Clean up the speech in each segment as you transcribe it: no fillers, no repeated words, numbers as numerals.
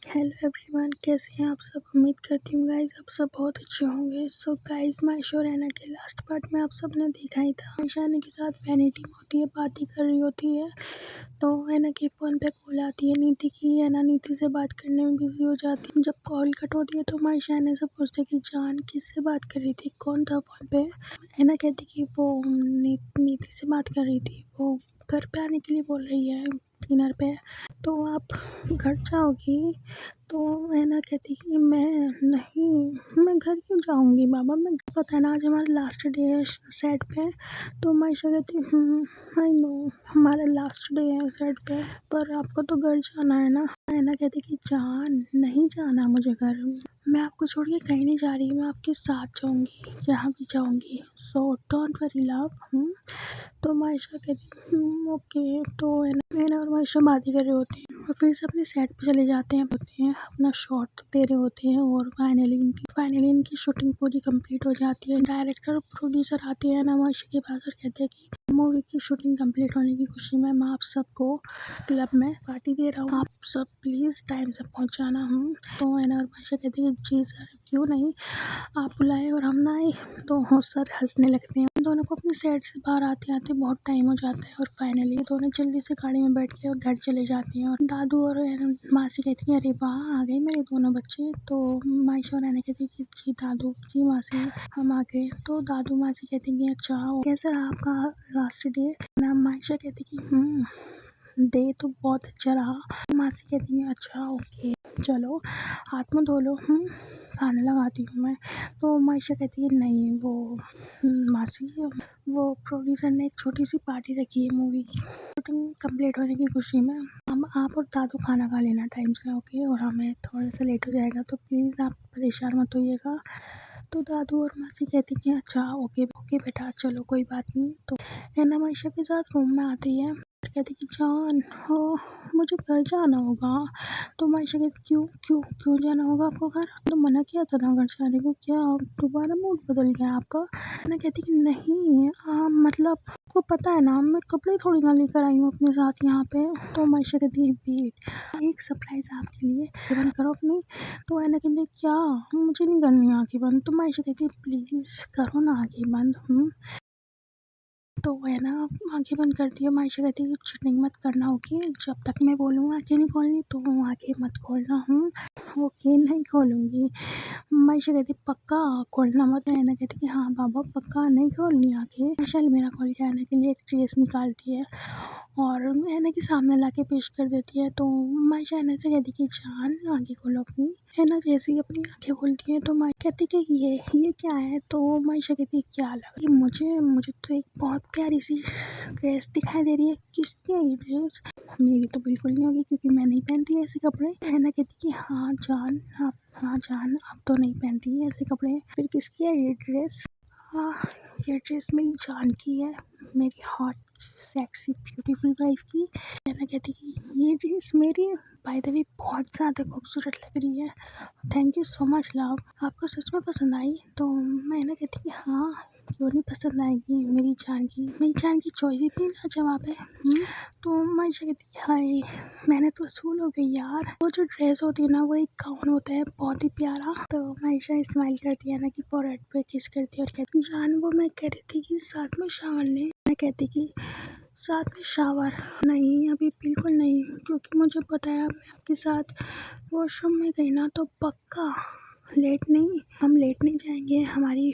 Hello everyone, कैसे हैं आप सब। उम्मीद करती हूँ गाइस आप सब बहुत अच्छे होंगे। सो गाइस, मायशा और ऐना के लास्ट पार्ट में आप सब ने देखा ही था। मायशा ऐना के साथ वैनिटी में होती है, बातें कर रही होती है, तो ऐना के फ़ोन पे कॉल आती है नीति की। ऐना नीति से बात करने में बिजी हो जाती है। जब कॉल कट होती है तो मायशा ऐना से पूछती है कि जान किससे बात कर रही थी, कौन था फ़ोन पे। ऐना कहती कि वो नीति से बात कर रही थी, वो घर पे आने के लिए बोल रही है डिनर पे, तो आप घर जाओगी। तो ऐना कहती कि मैं घर क्यों जाऊँगी बाबा, मैं पता है ना आज हमारा लास्ट डे है सेट पे। तो मायशा कहती आई नो हमारा लास्ट डे है सेट पे, पर आपको तो घर जाना है ना। ऐना कहती कि जान नहीं जाना मुझे घर, मैं आपको छोड़ के कहीं नहीं जा रही, मैं आपके साथ जाऊँगी जहाँ भी जाऊँगी, सो डोंट वरी लव। तो मायशा कहती ओके। तो ऐना और मायशा बातें कर रहे होते हैं और फिर से अपने सेट पे चले जाते हैं, अपना शॉट दे रहे होते हैं। और फाइनली इनकी शूटिंग पूरी कंप्लीट हो जाती है। डायरेक्टर और प्रोड्यूसर आते हैं ना मायशा के पास और कहते हैं कि मूवी की शूटिंग कंप्लीट होने की खुशी में मैं आप सबको क्लब में पार्टी दे रहा हूँ, आप सब प्लीज़ टाइम से पहुँच जाना। तो ऐना और मायशा कहते हैं जी सर, क्यों नहीं, आप बुलाए और हम ना आए। तो सर हंसने लगते हैं। दोनों को अपने सेट से बाहर आते आते बहुत टाइम हो जाता है और फाइनली दोनों जल्दी से गाड़ी में बैठ के और घर चले जाते हैं। और दादू और मासी कहती हैं अरे वाह आ गए मेरे दोनों बच्चे। तो मायशा और ऐना कहती है कि जी दादू जी मासी हम आ गए। तो दादू मासी कहती हैं कि अच्छा कैसा रहा आपका लास्ट डे ना। मायशा कहती कि डे तो बहुत अच्छा रहा। मासी कहती है अच्छा ओके चलो हाथ मुँह धो लो, खाने लगाती हूँ मैं। तो मायशा कहती है नहीं वो मासी, वो प्रोड्यूसर ने एक छोटी सी पार्टी रखी है मूवी की शूटिंग कंप्लीट होने की खुशी में, हम आप और दादू खाना खा लेना टाइम से ओके, और हमें थोड़ा सा लेट हो जाएगा तो प्लीज़ आप परेशान मत होइएगा। तो दादू और मासी कहती हैं अच्छा ओके ओके बेटा चलो कोई बात नहीं। तो ऐना मायशा के साथ रूम में आती है, कहती कि जान हो मुझे घर जाना होगा। तो मायशा कहती क्यों क्यों क्यों जाना होगा आपको घर, तो मना किया था ना घर जाने को, क्या दोबारा मूड बदल गया आपका। ऐना कहती कि नहीं मतलब आपको पता है ना मैं कपड़े थोड़ी ना लेकर आई हूँ अपने साथ यहाँ पे। तो मायशा कहती है वेट एक सरप्राइज़ आपके लिए, आँखें बंद करो अपनी। तो ऐना कहती है क्या, मुझे नहीं करनी आँखें बंद। तो मायशा कहती है प्लीज़ करो ना आँखें बंद। तो ऐना आँखें बंद करती है। मायशा कहती है कि चीटिंग मत करना ओके, जब तक मैं बोलूँ आँखें नहीं खोलनी तो आँखें मत खोलना। ओके नहीं खोलूँगी। मायशा कहती पक्का खोलना मत। ऐना कहती कि हाँ बाबा पक्का नहीं खोलनी आँखें। मायशा अलमीरा खोल के ऐना के लिए एक ड्रेस निकालती है और ऐना के सामने लाके पेश कर देती है। तो मायशा ऐना से कहती कि जान आँखें खोलो अपनी। ऐना जैसे ही अपनी आँखें खोलती है तो मायशा कहती कि ये क्या है। तो मायशा कहती क्या लगा मुझे तो एक बहुत प्यारी सी ड्रेस दिखाई दे रही है, किसकी है ये ड्रेस। मेरी तो बिल्कुल नहीं होगी क्योंकि मैं नहीं पहनती ऐसे कपड़े। ऐना कहती कि हाँ जान आप तो नहीं पहनती ऐसे कपड़े, फिर किसकी है ये ड्रेस। ये ड्रेस मेरी जान की है, मेरी हॉट सेक्सी ब्यूटीफुल वाइफ की। ऐना कहती कि ये ड्रेस मेरी बाय द वे बहुत ज़्यादा खूबसूरत लग रही है, thank you so much love, आपको सच में पसंद आई। तो मैं ऐना कहती कि हाँ क्यों नहीं पसंद आएगी, मेरी जान की चॉइस इतनी लाजवाब है। तो मायशा कहती है हाय मैंने तो वसूल हो गई यार, वो जो ड्रेस होती है ना वो एक गाउन होता है बहुत ही प्यारा। तो मायशा स्माइल करती है ना कि फोरहेड पे किस करती है और कहती जान वो मैं कह रही थी कि साथ में शावर लें। मैं कहती कि साथ में शावर नहीं अभी बिल्कुल नहीं, क्योंकि मुझे पता है मैं आपके साथ वॉशरूम में गई ना तो पक्का हम लेट नहीं जाएंगे, हमारी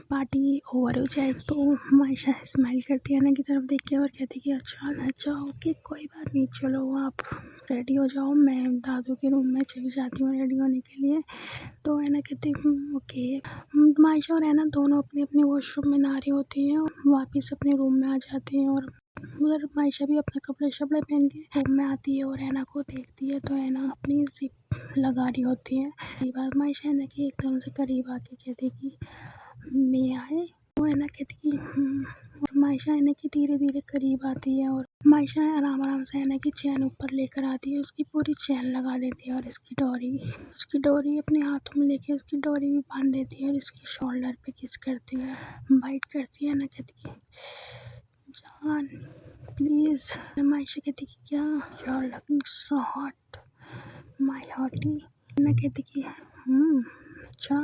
पार्टी ओवर हो जाएगी। तो मायशा स्माइल करती है ना की तरफ देख के और कहती कि अच्छा ओके कोई बात नहीं, चलो आप रेडी हो जाओ, मैं दादू के रूम में चली जाती हूँ रेडी होने के लिए। तो ऐना कहती ओके। मायशा और ऐना दोनों अपने अपने वॉशरूम में नहा रही होती हैं और वापस अपने रूम में आ जाते हैं। और उधर मायशा भी अपने कपड़े शपड़े पहन के रूम में आती है और ऐना को देखती है तो ऐना अपनी जिप लगा रही होती है। मायशा ऐना के एकदम से करीब आके कहती कि मैं आए। तो ऐना कहती कि और मायशा ऐना के धीरे धीरे करीब आती है और मायशा आराम से ऐना की चैन ऊपर लेकर आती है, उसकी पूरी चैन लगा देती है और उसकी डोरी अपने हाथों में लेके उसकी डोरी भी बांध देती है और इसकी शोल्डर पे किस करती है, बाइट करती है। ऐना कहती है जान प्लीज़। मायशा कहती कि क्या you are looking so hot. My hottie ना कहती कि अच्छा,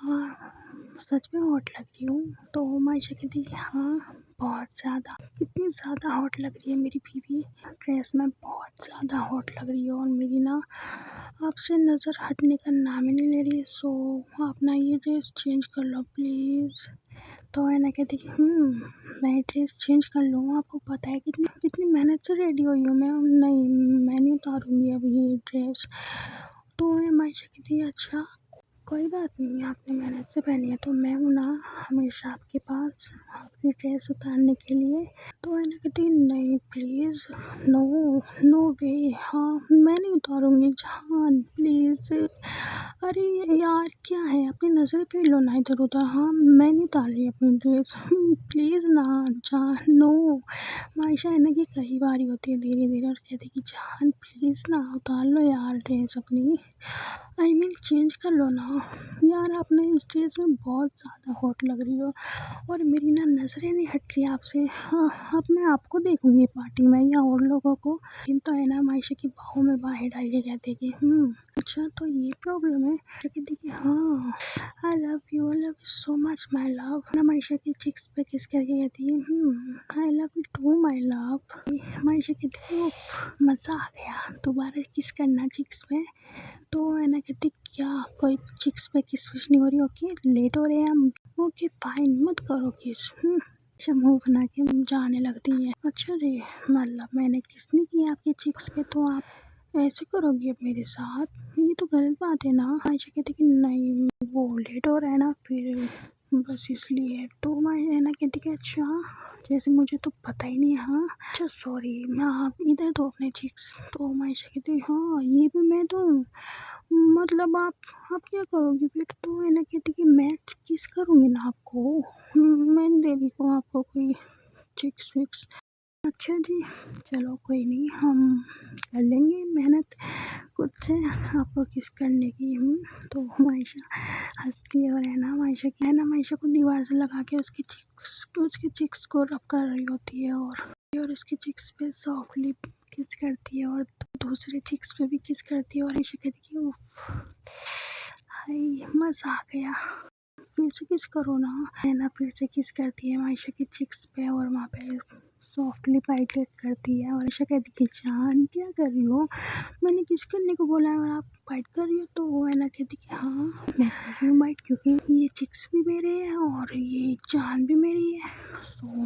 हाँ, सच में हॉट लग रही हूँ। तो मायशा कहती कि हाँ, बहुत ज़्यादा। कितनी ज़्यादा हॉट लग रही है मेरी बीवी ड्रेस में, बहुत ज़्यादा हॉट लग रही है और मेरी ना आपसे नज़र हटने का नाम ही नहीं ले रही है। सो आप ना ये ड्रेस चेंज कर लो प्लीज़। तो है ना कहती मैं ड्रेस चेंज कर लूँ, आपको पता है कितनी कितनी मेहनत से रेडी हुई हूँ मैं। नहीं, मैं नहीं उतारूँगी अब ये ड्रेस। तो मायशा कहती है अच्छा, कोई बात नहीं, आपने मेहनत से पहनी है तो मैं हूँ ना हमेशा आपके पास आपकी ड्रेस उतारने के लिए। तो है ना कहती नहीं प्लीज़, नो नो वे, हाँ मैं नहीं उतारूँगी जान प्लीज़। अरे यार क्या है, अपनी नज़र फेर लो ना इधर उधर। हाँ मैं नहीं उतार रही अपनी ड्रेस, प्लीज़ ना जान, नो। मायशा है ना कि कई बारी होती है धीरे धीरे और कहती कि जान प्लीज़ ना उतार लो यार ड्रेस अपनी, आई मीन चेंज कर लो ना यार, आप ना इस ड्रेस में बहुत ज़्यादा हॉट लग रही हो और मेरी ना नज़रें नहीं हट रही आपसे। हाँ, अब मैं आपको देखूँगी पार्टी में या और लोगों को। तो है ना मायशा की बाहों में बाहें डाल के कहते कि अच्छा तो ये प्रॉब्लम है। तो कहती कि हाँ, I love you so much my love. ना मायशा की चिक्स पे किस करके कहती है I love you too my love. Maysha कहती है मज़ा आ गया, दोबारा किस करना चिक्स पे। तो है ना कहती क्या कोई चिक्स पे किस विश नहीं हो रही, ओके लेट हो रहे हैं हम, ओके फाइन मत करो किस। अच्छा मुँह बना के जाने लगती है। अच्छा जी, मतलब मैंने किस नहीं किया आपके चिक्स पे तो आप ऐसे करोगी अब मेरे साथ, ये तो गलत बात है ना। आयशा कहती कि नहीं वो लेट हो रहा है ना फिर बस इसलिए। तो मैं है ना कहती कि अच्छा, जैसे मुझे तो पता ही नहीं। हाँ अच्छा सॉरी, मैं आप इधर दो अपने चिक्स। तो मायशा कहती हाँ ये भी मैं दूँ, मतलब आप क्या करोगी फिर। तो है ना कहती कि मैं किस करूँगी ना आपको, मैं नहीं दे रही हूँ आपको कोई चिक्स विक्स। अच्छा जी, चलो कोई नहीं, हम कर लेंगे मेहनत खुद से आपको किस करने की। तो मायशा हंसती है और है ना मायशा को दीवार से लगा के उसके चिक्स को रब कर रही होती है और उसके चिक्स पे सॉफ्टली किस करती है और दूसरे चिक्स पे भी किस करती है। और आयशा कहती है हाय मज़ा आ गया, फिर से किस करो ना। है ना फिर से किस करती है मायशा की चिक्स पे और वहाँ पे सॉफ्टली बाइट करती है। और आयशा कहती कि जान क्या कर रही हो, मैंने किस करने को बोला है और आप बाइट कर रही हो। तो वो है ना कहती कि हाँ मैं कर रही हूँ बाइट, क्योंकि ये चिक्स भी मेरे हैं और ये जान भी मेरी है।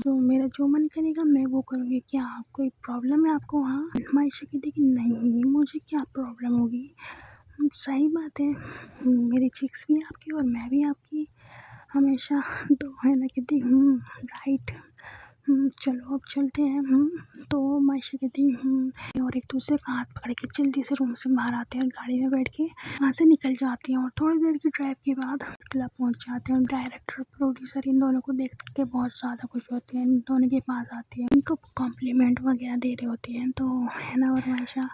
तो मेरा जो मन करेगा मैं वो करूँगी, क्या कोई प्रॉब्लम है आपको। हाँ मायशा कहती कि नहीं मुझे क्या प्रॉब्लम होगी, सही बात है, मेरी चिक्स भी आपकी और मैं भी आपकी हमेशा। तो है ना कहती राइट, चलो अब चलते हैं। तो मायशा कहती और एक दूसरे का हाथ पकड़ के जल्दी से रूम से बाहर आते हैं, गाड़ी में बैठ के वहाँ से निकल जाती हैं। और थोड़ी देर की ड्राइव के बाद क्लब पहुँच जाते हैं। डायरेक्टर प्रोड्यूसर इन दोनों को देख के बहुत ज़्यादा खुश होते हैं, इन दोनों के पास आती है, इनको कॉम्प्लीमेंट वगैरह दे रहे होती हैं। तो है ना और मायशा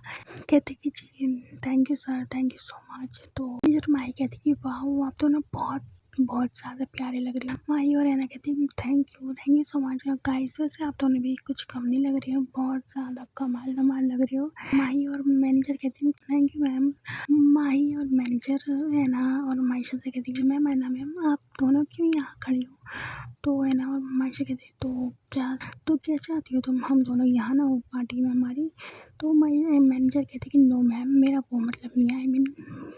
कहते कि जी thank you sir, thank you so much. तो माही कहती कि वाह आप दोनों बहुत बहुत ज़्यादा प्यारे लग रहे हो। माही और हैना कहती thank you so much guys, वैसे आप दोनों भी कुछ कम नहीं लग रही हो, बहुत ज़्यादा कमाल धमाल लग रही हो। माही और मैनेजर कहती थैंक यू मैम। माही और मैनेजर है ना और मायशा से कहती कि मैम है ना मैम आप दोनों क्यों यहाँ खड़ी हो। तो है ना और मायशा कहती तो क्या चाहती हो तुम, हम दोनों यहाँ ना हो पार्टी में हमारी। तो मैनेजर कहते कि नो मैम मेरा वो मतलब नहीं है, आई मीन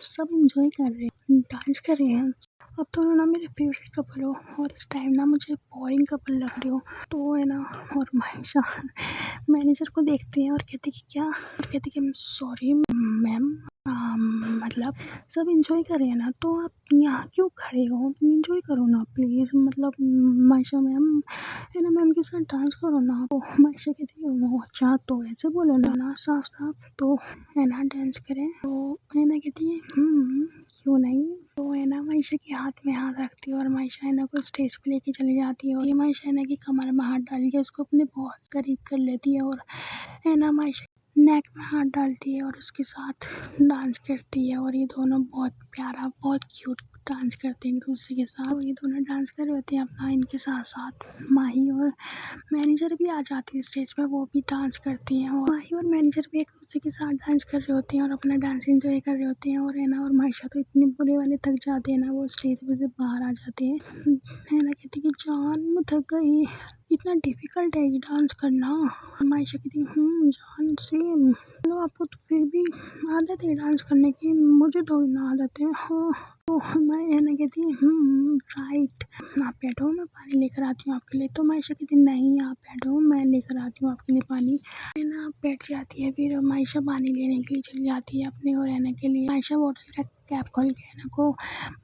सब इंजॉय कर रहे हैं, डांस कर रहे हैं, अब दोनों ना मेरे फेवरेट कपल हो और इस टाइम ना मुझे बोरिंग कपल लग रहे हो। तो है ना और मायशा मैनेजर को देखते हैं और कहते कि सॉरी मैम, मतलब सब इंजॉय कर रहे हैं ना तो आप यहाँ क्यों खड़े हो, इंजॉय करो ना प्लीज़, मतलब मायशा मैम है ना मैम के साथ डांस करो ना। तो मायशा कहती है अच्छा तो ऐसे बोलो ना साफ साफ, तो है ना डांस करें। तो है ना कहती है क्यों नहीं। तो है ना मायशा के हाथ में हाथ रखती है और मायशा है ना को स्टेज पे लेके चली जाती है और ये मायशा है ना की कमर में हाथ डाल के उसको अपने बहुत करीब कर लेती है और है ना मायशा नेक में हाथ डालती है और उसके साथ डांस करती है और ये दोनों बहुत प्यारा बहुत क्यूट डांस करते हैं एक दूसरे के साथ। तो ये दोनों डांस कर रहे होते हैं अपना, इनके साथ साथ माही और मैनेजर भी आ जाती है स्टेज पर, वो भी डांस करती हैं। और माही और मैनेजर भी एक दूसरे के साथ डांस कर रहे होते हैं और अपना डांस एंजॉय कर रहे होते हैं। और है ना, और मायशा तो इतने बुरे वाले थक जाते हैं ना, वो स्टेज पे से बाहर आ जाते हैं। है ना, कहती कि जान मैं थक गई, इतना डिफिकल्ट है ये डांस करना। मायशा कहती जान सेम, चलो आपको तो फिर भी आदत है डांस करने की, मुझे थोड़ी ना आदत है। हाँ तो मैं है ना कहती राइट, आप बैठो मैं पानी लेकर आती हूँ आपके लिए। तो मायशा कहती नहीं आप बैठो मैं लेकर आती हूँ आपके लिए पानी। है ना, बैठ जाती है। फिर मायशा पानी लेने के लिए चली जाती है अपने और हैना के लिए। मायशा बोतल का कैप खोल के हैना को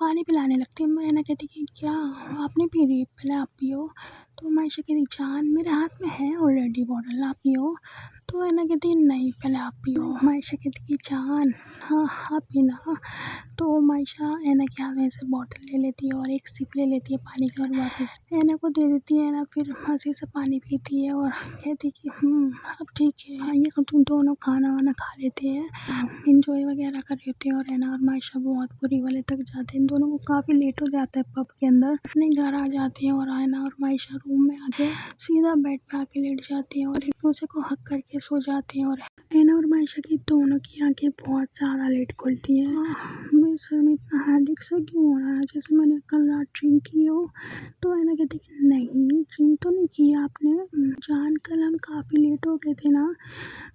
पानी पिलाने लगती है। हैना कहती कि क्या आपने पी रही, पहले आप पियो। तो मायशा कहती जान मेरे हाथ में है ऑलरेडी बॉटल, आप पियो। तो हैना कहती नहीं पहले आप पियो। मायशा कहती कि जान हाँ आप पीना। तो मायशा हैना के हाथ में से बॉटल ले लेती है और एक सिप ले लेती है पानी की और वापस हैना को दे देती है। हैना फिर मज़े से पानी पीती है और कहती कि अब ठीक है, आइए अब तुम दोनों खाना वाना खा लेते हैं, इंजॉय वगैरह कर लेते हैं। और हैना और मायशा बहुत बुरी वाले तक जाते हैं, इन दोनों को काफ़ी लेट हो जाता है पब के अंदर। अपने घर आ जाते हैं और हैना और मायशा रूम में आके सीधा बेड पे आके लेट जाती हैं और एक दूसरे को हक करके सो जाती हैं। और हैना और मायशा की दोनों की आंखें बहुत ज़्यादा लेट खुलती हैं। मेरे सर में इतना हेडेक सा क्यों हो रहा है, जैसे मैंने कल रात ड्रिंक की हो। तो हैना कहती कि नहीं ड्रिंक तो नहीं की आपने जान, कल हम काफ़ी लेट हो गए थे ना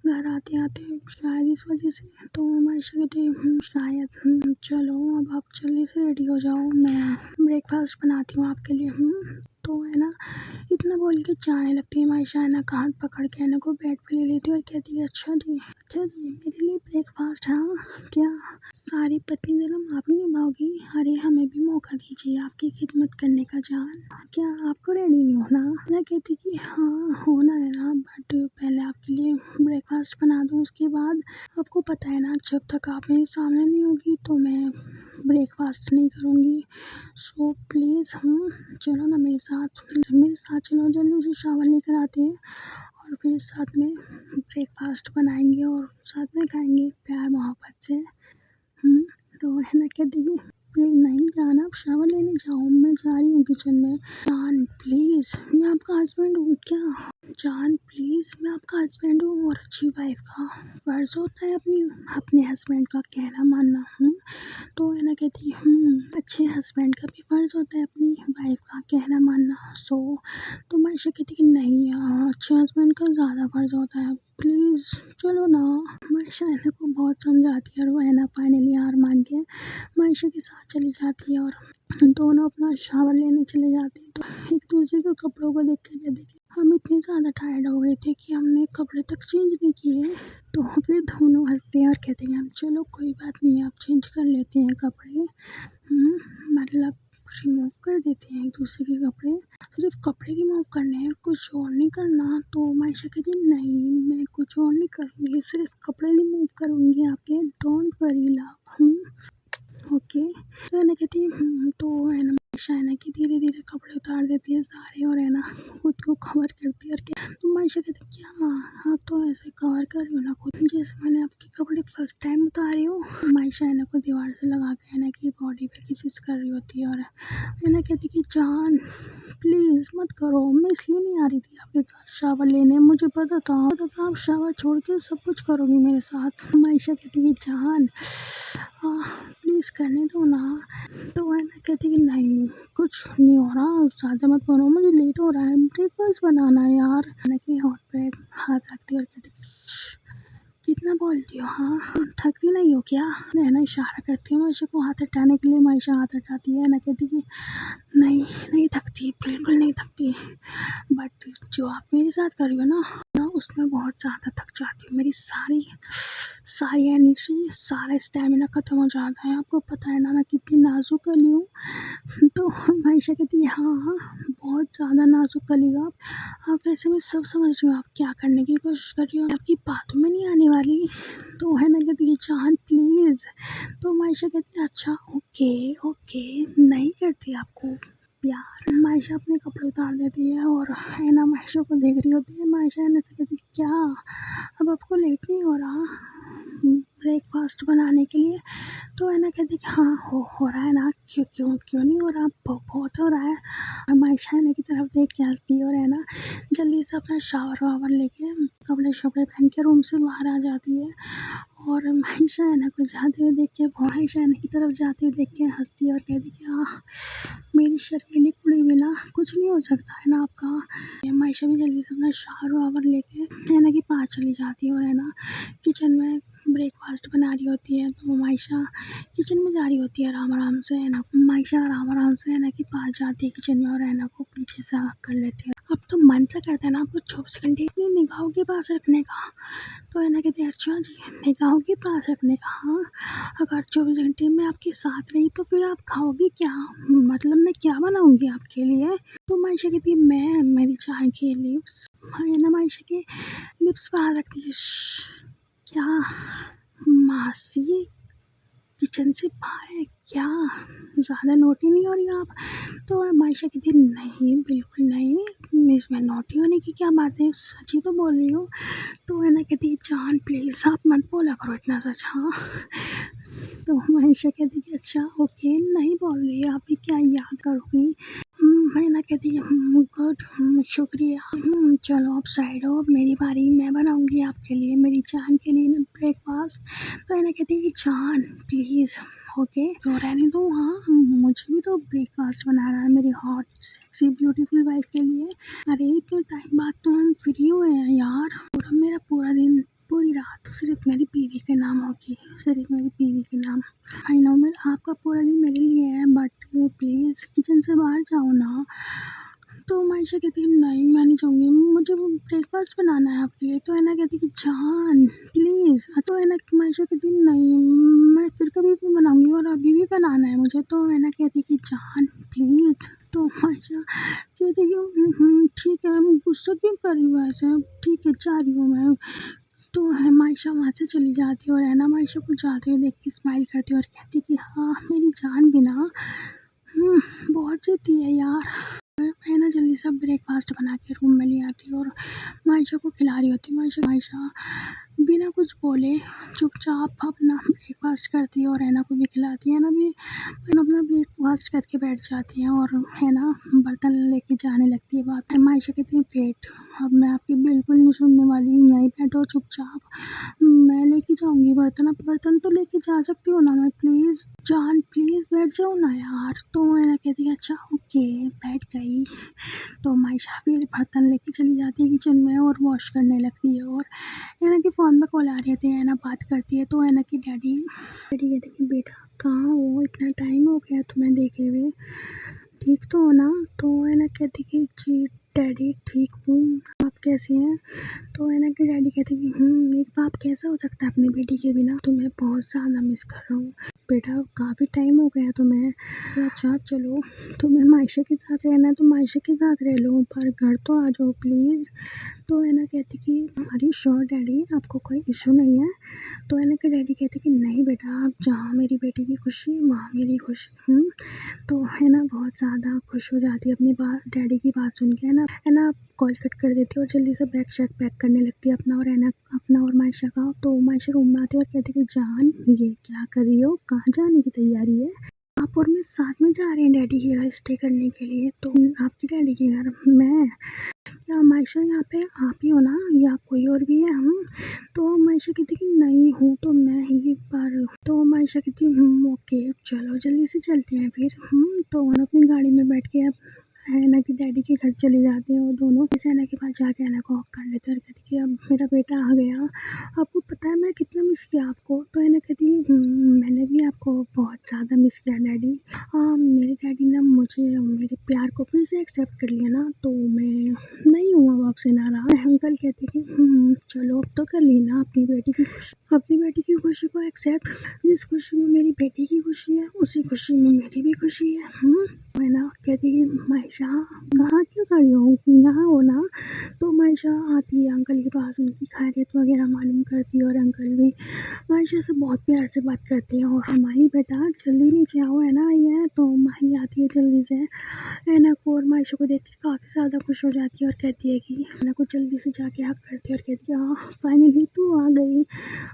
घर आते आते, शायद इस वजह से। तो मायशा कहती शायद चलो अब आप जल्दी से रेडी हो जाओ, मैं ब्रेकफास्ट बनाती हूँ आपके लिए। तो है ना, इतना बोल के जाने लगती है मायशा। हैना का हाथ पकड़ के हैना को बेड पे ले लेती है और कहती है अच्छा जी मेरे लिए ब्रेकफास्ट। हाँ क्या सारी पत्नी धर्म आप ही निभाओगी, अरे हमें भी मौका दीजिए आपकी खिदमत करने का जान, क्या आपको रेडी नहीं होना। मैं कहती कि हाँ होना है ना, बट पहले आपके लिए ब्रेकफास्ट बना दूँ, उसके बाद आपको पता है ना जब तक आप मेरे सामने नहीं होगी तो मैं ब्रेकफास्ट नहीं करूँगी। सो प्लीज़ चलो ना मेरे साथ चलो, जल्दी से शावर लेकर आते हैं और फिर साथ में ब्रेकफास्ट बनाएंगे और साथ में खाएंगे प्यार मोहब्बत से। तो है ना कहती कि नहीं जान आप शावर लेने जाओ, मैं जा रही हूँ किचन में। जान प्लीज़ मैं आपका हस्बैंड हूँ क्या, जान प्लीज़ मैं आपका हस्बैंड हूँ और अच्छी वाइफ का फ़र्ज़ होता है अपने हस्बैंड का कहना मानना। तो है ना कहती अच्छे हस्बैंड का भी फ़र्ज़ होता है अपनी वाइफ का कहना मानना। तो मायशा कहती कि नहीं अच्छे हस्बैंड का ज़्यादा फ़र्ज़ होता है, प्लीज़ चलो ना। मायशा हैना को बहुत समझाती है और वो हैना फाइनली हार मान के मायशा के साथ चली जाती है और दोनों अपना शावर लेने चले जाते हैं। तो एक दूसरे के कपड़ों को देख कर कहते कि हम इतने ज़्यादा टायर्ड हो गए थे कि हमने कपड़े तक चेंज नहीं किए। तो फिर दोनों हंसते हैं और कहते हैं चलो कोई बात नहीं आप चेंज कर लेते हैं कपड़े, मतलब रिमूव कर देते हैं एक दूसरे के कपड़े, सिर्फ कपड़े रिमूव करने हैं कुछ और नहीं करना। तो मायशा कहती नहीं मैं कुछ और नहीं करूँगी, सिर्फ कपड़े रिमूव करूँगी आपके, डोंट वरी लव। ओके तो हैना कहती तो है ना मायशा हैना की धीरे धीरे कपड़े उतार देती है सारे और है ना खुद को कवर करती है। और तो मायशा कहती क्या आप तो ऐसे कवर कर रही हो ना खुद, जैसे मैंने आपके कपड़े फर्स्ट टाइम उतारे हो। मायशा हैना को दीवार से लगा के हैना की बॉडी पे किसिस कर रही होती है और हैना कहती कि जान प्लीज़ मत करो, मैं इसलिए नहीं आ रही थी आपके साथ शावर लेने, मुझे पता था आप शावर छोड़ के सब कुछ करोगी मेरे साथ। मायशा कहती कि जान प्लीज़ करने दो ना। तो है ना कहती कि नहीं कुछ नहीं हो रहा, ज़्यादा मत बोलो, मुझे लेट हो रहा है, ब्रेकफास्ट बनाना है यार। हैना की हॉट पे हाथ रखती है और कहती कितना बोलती हो, हाँ थकती नहीं हो क्या। हैना इशारा करती है मायशा को हाथ हटाने के लिए, मायशा हाथ हटाती है। हैना कहती कि नहीं थकती, बिल्कुल नहीं थकती, बट जो आप मेरे साथ कर रही हो ना उसमें बहुत ज़्यादा थक जाती हूँ, मेरी सारी एनर्जी सारा स्टेमिना ख़त्म हो जाता है, आपको पता है ना मैं कितनी नाजुक कली हूँ। तो मायशा कहती है हाँ बहुत ज़्यादा नाजुक कली हो आप वैसे मैं सब समझ रही हूँ आप क्या करने की कोशिश कर रही हो, आपकी बातों में नहीं आने वाली। तो है ना कहती है जान प्लीज़। तो मायशा कहती है अच्छा ओके नहीं करती आपको प्यार। मायशा अपने कपड़े उतार देती है और है ना मायशा को देख रही होती है। मायशा हैना से कहती क्या अब आपको लेट नहीं हो रहा, ब्रेकफास्ट बनाने के लिए। तो है ना कहती कि हाँ हो रहा है ना, क्यों क्यों क्यों नहीं हो रहा, बहुत हो रहा है। हमायशा है ना की तरफ देख के हंसती है और है ना जल्दी से अपना शावर वावर लेके कपड़े शपड़े पहन के रूम से बाहर आ जाती है। और हमायशा है ना को जाते हुए देख के हमायशा है ना की तरफ जाते हुए देख के हंसती है और कहती कि मेरी शर्मीली कुड़ी भी ना कुछ नहीं हो सकता है ना आपका। हमायशा भी जल्दी से अपना शावर वावर लेके है ना कि पास चली जाती है और है ना किचन में ब्रेकफास्ट बना रही होती है। तो हमायशा किचन में जा रही होती है आराम आराम से है ना। हमायशा आराम आराम से है ना कि पास जाती है किचन में और है ना को पीछे से हक कर लेती है। अब तो मन सा करता है ना आपको 24 घंटे अपनी निगाहों के पास रखने का। तो है ना कहते हैं अच्छा जी, निगाहों के पास रखने का। हाँ, अगर 24 घंटे में आपके साथ रही तो फिर आप खाओगी क्या, मतलब मैं क्या बनाऊंगी आपके लिए। तो हमायशा कहती है मैं मेरी जान की लिप्स है ना, हमायशा के लिप्स बाहर रखती है। क्या मासी किचन से बाहर है क्या, ज़्यादा नोटी नहीं हो रही आप। तो हमायशा कहती है नहीं बिल्कुल नहीं, इसमें नोटी होने की क्या बात है, सच ही तो बोल रही हूँ। तो है ना कहती है जान प्लीज़ आप मत बोला करो इतना सच। हाँ, तो हमायशा कहती कि अच्छा ओके नहीं बोल रही है, आप भी क्या याद करोगी। है ना कहती है गुड, शुक्रिया। चलो अब साइड हो, अब मेरी बारी, मैं बनाऊंगी आपके लिए, मेरी जान के लिए ब्रेकफास्ट। तो है ना कहती है कि जान प्लीज़ ओके तो रहने दो। हाँ, मुझे भी तो ब्रेकफास्ट बनाना है मेरी हॉट सेक्सी ब्यूटीफुल वाइफ के लिए। अरे इतने टाइम बाद तो हम फ्री हुए हैं यार, मेरा पूरा दिन पूरी रात सिर्फ मेरी बीवी के नाम होगी, सिर्फ मेरी बीवी के नाम। आई नो मेरा आपका पूरा दिन मेरे लिए है, बट प्लीज़ किचन से बाहर जाओ ना। तो हमायशा कहती है नहीं मैं नहीं जाऊँगी, मुझे ब्रेकफास्ट बनाना है आपके लिए। तो है ना कहती कि जान प्लीज़। तो है ना हमायशा कहती नहीं मैं फिर कभी भी बनाऊँगी और अभी भी बनाना है मुझे। तो है ना कहती कि जान प्लीज़। तो हमायशा कहती कि ठीक है, गुस्सा क्यों कर रही हूँ ऐसे, ठीक है जा रही हूँ मैं। तो हमायशा वहाँ से चली जाती है और है ना हमायशा को जाते हुए देख के स्माइल करती है और कहती कि हाँ मेरी जान भी ना बहुत ज़िद्दी है यार। मैं ना जल्दी से ब्रेकफास्ट बना के रूम में ले आती हूँ और हमायशा को खिला रही होती हूँ। हमायशा बिना कुछ बोले चुपचाप अपना ब्रेकफास्ट करती है और है ना को भी खिलाती है ना भी अपना ब्रेकफास्ट करके बैठ जाती हैं और है ना बर्तन लेके जाने लगती है बात। हमायशा कहती है वेट, अब मैं आपकी बिल्कुल नहीं सुनने वाली हूँ, यहीं बैठो चुपचाप, मैं लेके जाऊँगी बर्तन। अब बर्तन तो लेके जा सकती हूँ ना मैं, प्लीज़ जान प्लीज़ बैठ जाओ ना यार। तो है ना कहती है अच्छा ओके बैठ गई। तो हमायशा फिर बर्तन लेके चली जाती है किचन में और वॉश करने लगती है। और है ना कि फ़ोन में कॉल आ रहे थे, है ना बात करती है। तो है ना कि डैडी कहते कि बेटा कहाँ हो, इतना टाइम हो गया तुम्हें देखे हुए, ठीक तो हो ना। तो है ना कहती कि जी डैडी ठीक हूँ, आप कैसे हैं। तो है ना कि डैडी कहते कि एक बाप कैसा हो सकता है अपनी बेटी के बिना, तुम्हें बहुत ज़्यादा मिस कर रहा हूँ बेटा, काफ़ी टाइम हो गया तुम्हें। तो अच्छा चलो तुम्हें मायशा के साथ रहना है तो मायशा के साथ रह लो, पर घर तो आ जाओ प्लीज़। तो है ना कहती कि अरे श्योर डैडी आपको कोई इशू नहीं है। तो है ना कि डैडी कहते कि नहीं बेटा, आप जहाँ मेरी बेटी की खुशी वहाँ मेरी खुशी। तो है ना बहुत ज़्यादा खुश हो जाती है अपनी बात डैडी की बात सुन के, है ना कॉल कट कर देती है और जल्दी से बैग शैग पैक करने लगती है अपना और है ना अपना और मायशा का। तो मायशा रूम में आती है और कहती कि जान ये क्या कर रही हो, कहाँ जाने की तैयारी है। आप और मैं साथ में जा रहे हैं डैडी के घर स्टे करने के लिए। तो आपके डैडी के घर मैं या मायशा यहाँ पे आप ही हो ना या कोई और भी है हम। तो मायशा कहती कि नहीं हूँ तो मैं ही, पर तो मायशा कहती ओके चलो जल्दी से चलते हैं फिर। तो हम अपनी गाड़ी में बैठ के अब है ना कि डैडी के घर चले जाते हैं। वो दोनों इस है ना के पास जाके है ना को हक कर लेते हैं और कहती कि अब मेरा बेटा आ गया, आपको पता है मैंने कितना मिस किया आपको। तो है ना कहती मैंने भी आपको बहुत ज़्यादा मिस किया डैडी। मेरे डैडी ने मुझे मेरे प्यार को फिर से एक्सेप्ट कर लिया ना, तो मैं नहीं हूँ अब आपसे नाराज़। अंकल कहते कि चलो अब तो कर ली ना अपनी बेटी की खुशी, अपनी बेटी की खुशी को एक्सेप्ट। जिस खुशी में मेरी बेटी की खुशी है उसी खुशी में मेरी भी खुशी है। है ना कहती कि मायशा कहाँ क्यों रही हो, यहाँ हो ना। तो मायशा आती है अंकल के पास, उनकी खैरियत वगैरह मालूम करती है और अंकल भी मायशा से बहुत प्यार से बात करते हैं। और माही बेटा जल्दी नीचे आओ, है ना। ये है तो माही आती है जल्दी से ऐना को, और मायशा को देख के काफ़ी ज़्यादा खुश हो जाती है और कहती है कि ऐना को जल्दी से जाके हक करती है और कहती है हाँ फाइनली तू आ गई।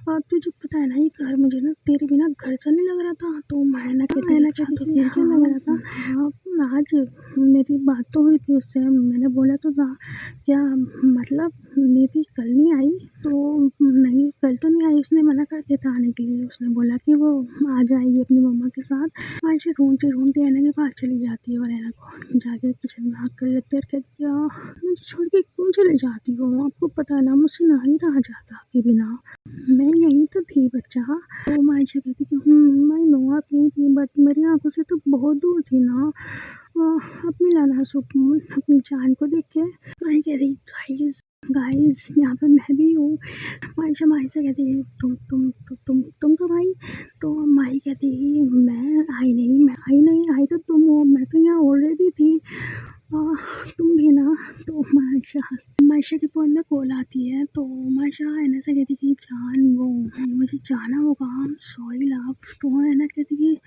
और तुझे पता है ना ये घर मुझे ना तेरे बिना घर सा नहीं लग रहा था। तो ऐना कहती है अच्छा तो फिर क्या लग रहा था। हाँ आज मेरी बात तो हुई थी उससे, मैंने बोला तो था क्या मतलब नीति कल नहीं आई। तो नहीं कल तो नहीं आई, उसने मना कर दिया था आने के लिए। उसने बोला कि वो आ जाएगी अपनी मम्मा के साथ। आयशा ढूंढते ढूंढते ऐना के पास चली जाती है और ऐना को जाके किचन में हक कर लेते और कहती है मुझे छोड़ के क्यों चले जाती हो, आपको पता है ना मुझसे नहीं रहा जाता आपके बिना, मैं यहीं तो थी बच्चा। तो आयशा कहती कि मैं नो आप यहीं थी बट मेरी आंखों से तो बहुत दूर थी ना। अब मिला ना सुकून अपनी जान को देख के। मैं कह रही गाइस गाइस यहाँ पे मैं भी हूँ। आयशा माही से कहती है तुम कब आई। तो माही कहती है मैं आई नहीं आई तो तुम हो, मैं तो यहाँ ऑलरेडी थी। तुम भी ना। तो मायशा के फ़ोन में कॉल आती है। तो मायशा ऐना से कहती कि जान वो मुझे जाना होगा, आई एम सॉरी लव। तो ऐना कहती कि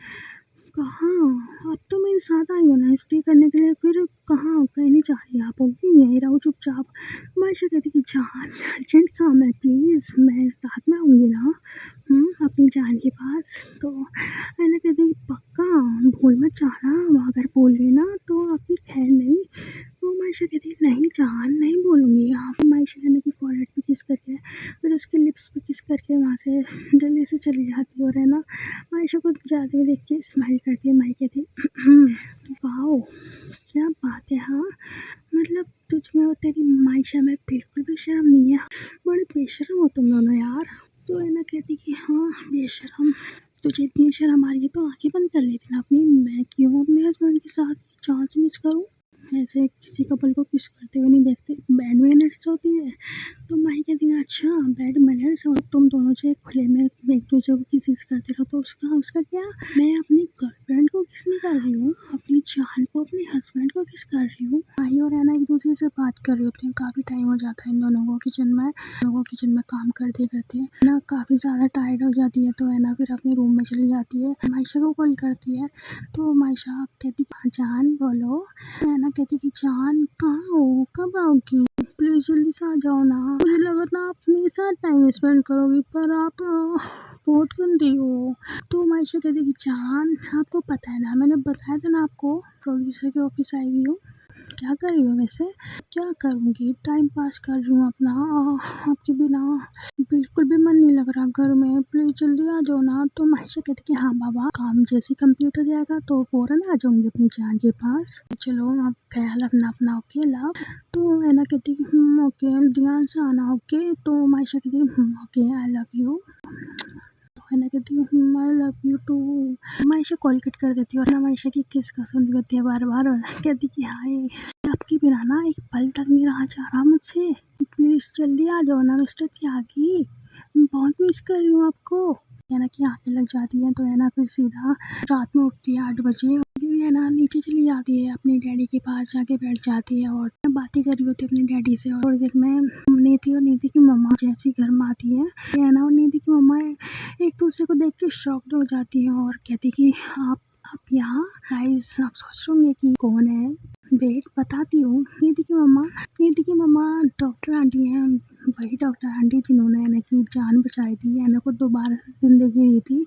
कहाँ, अब तो मेरे साथ आई हो ना स्टे करने के लिए, फिर कहाँ कहीं नहीं जा रही आप, यहीं रहो चुपचाप। मायशा कहती कि जान अर्जेंट काम है प्लीज़, मैं रात में आऊँगी ना अपनी जान के पास। तो मैंने कहती पक्का भूल मत जाना, अगर भूल गई ना तो आपकी खैर नहीं। तो मायशा कहती नहीं जान नहीं बोलूँगी। आप मायशा कहने की फॉरहेड पे किस करके फिर उसके लिप्स पे किस करके वहाँ से जल्दी से चली जाती और है ना मायशा को जाते हुए देख के स्माइल करती है। माही कहती वाओ क्या बात है। हाँ मतलब तुझ में और तेरी मायशा में बिल्कुल भी शर्म नहीं है, बड़े बेशर्म हो तुम दोनों यार। तो है ना कहती कि हाँ बेशर्म, तुझे इतनी शर्म आ रही है तो आंखें बंद कर लेती ना अपनी, मैं क्यों अपने हस्बैंड के साथ चांस मिस करूँ। ऐसे किसी कपल को किस करते हुए नहीं देखते, बैड मैनर्स होती है। तो माही कहती है अच्छा बैड मैनर्स, और तुम दोनों जो खुले में एक दूसरे को किस करते रहो तो उसका उसका क्या। मैं अपनी गर्लफ्रेंड को किस नहीं कर रही हूँ, अपनी जान को अपने हस्बैंड को किस कर रही हूँ। माही और ऐना एक दूसरे से बात कर रही होती हैं, काफ़ी टाइम हो जाता है इन दोनों को किचन में काम करते करते ना काफ़ी ज़्यादा टायर्ड हो जाती है। तो ऐना फिर अपने रूम में चली जाती है, मायशा को कॉल करती है। तो मायशा कहती जान बोलो। ऐना कहती कि जान कहाँ हो, कब आओगी, प्लीज़ जल्दी से आ जाओ ना, मुझे लगा था आप मेरे साथ टाइम स्पेंड करोगी पर आप बहुत गंदी हो। तो मायशा कहती कि जान आपको पता है ना, मैंने बताया था ना आपको प्रोड्यूसर के ऑफिस आई हुई हूँ। क्या कर रही हूँ वैसे, क्या करूँगी, टाइम पास कर रही हूँ अपना, आपके बिना बिल्कुल भी मन नहीं लग रहा घर में, प्लीज़ जल्दी आ जाओ ना। तो मायशा कहती कि हाँ बाबा काम जैसे कंप्लीट हो जाएगा तो फ़ौरन आ जाऊँगी अपनी जान के पास, चलो आप ख्याल अपना अपना ओके लव। तो ऐना कहती ओके ध्यान से आना ओके। तो मायशा कहती okay I love you. Aina कहती I love you too. Maysha call cut कर देती है और ना मायशा की किस का सुन रही होती है बार बार, और कहती कि हाय आपके बिना ना एक पल तक नहीं रहा जा रहा मुझसे, प्लीज़ जल्दी आ जाओ ना मिस्टर त्यागी, बहुत मिस कर रही हूँ आपको। ऐना की आंखें लग जाती हैं। तो ऐना फिर सीधा रात में उठती है 8 बजे, ऐना नीचे चली जाती है अपने डैडी के पास, जाके बैठ जाती है और बातें कर रही होती है अपने डैडी से। और थोड़ी देर में नीति की मम्मा जैसी घर में आती है, ऐना और नीति की मम्मा एक दूसरे को देख के शॉक्ड हो जाती है और कहती कि आप यहाँ। गाइस आप सोच रहे होंगे कि कौन है, वेट बताती हूँ। नीति की मम्मा डॉक्टर आंटी हैं, वही डॉक्टर आंटी जिन्होंने ऐना की जान बचाई थी, ऐना को दोबारा से जिंदगी दी थी।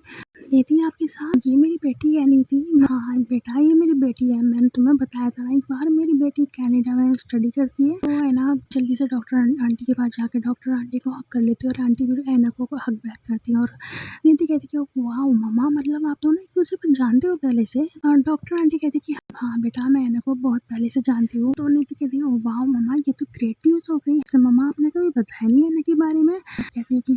नीति आपके साथ, ये मेरी बेटी है नीति। हाँ बेटा ये मेरी बेटी है, मैंने तुम्हें बताया था एक बार, मेरी बेटी कनाडा में स्टडी करती है। तो ऐना जल्दी से डॉक्टर आंटी के पास जाकर डॉक्टर आंटी को हक कर लेती है और आंटी भी ऐना को हक बैक करती है। और नीति कहती कि वाह मम्मा मतलब आप दोनों एक दूसरे को जानते हो पहले से। और डॉक्टर आंटी कहती कि हाँ बेटा मैं ऐना को बहुत पहले से जानती हूँ। तो नीति कहती है वाह मम्मा ये तो ग्रेट न्यूज़ हो गई, तो मम्मा आपने कभी बताया नहीं ऐना के बारे में। कहती है कि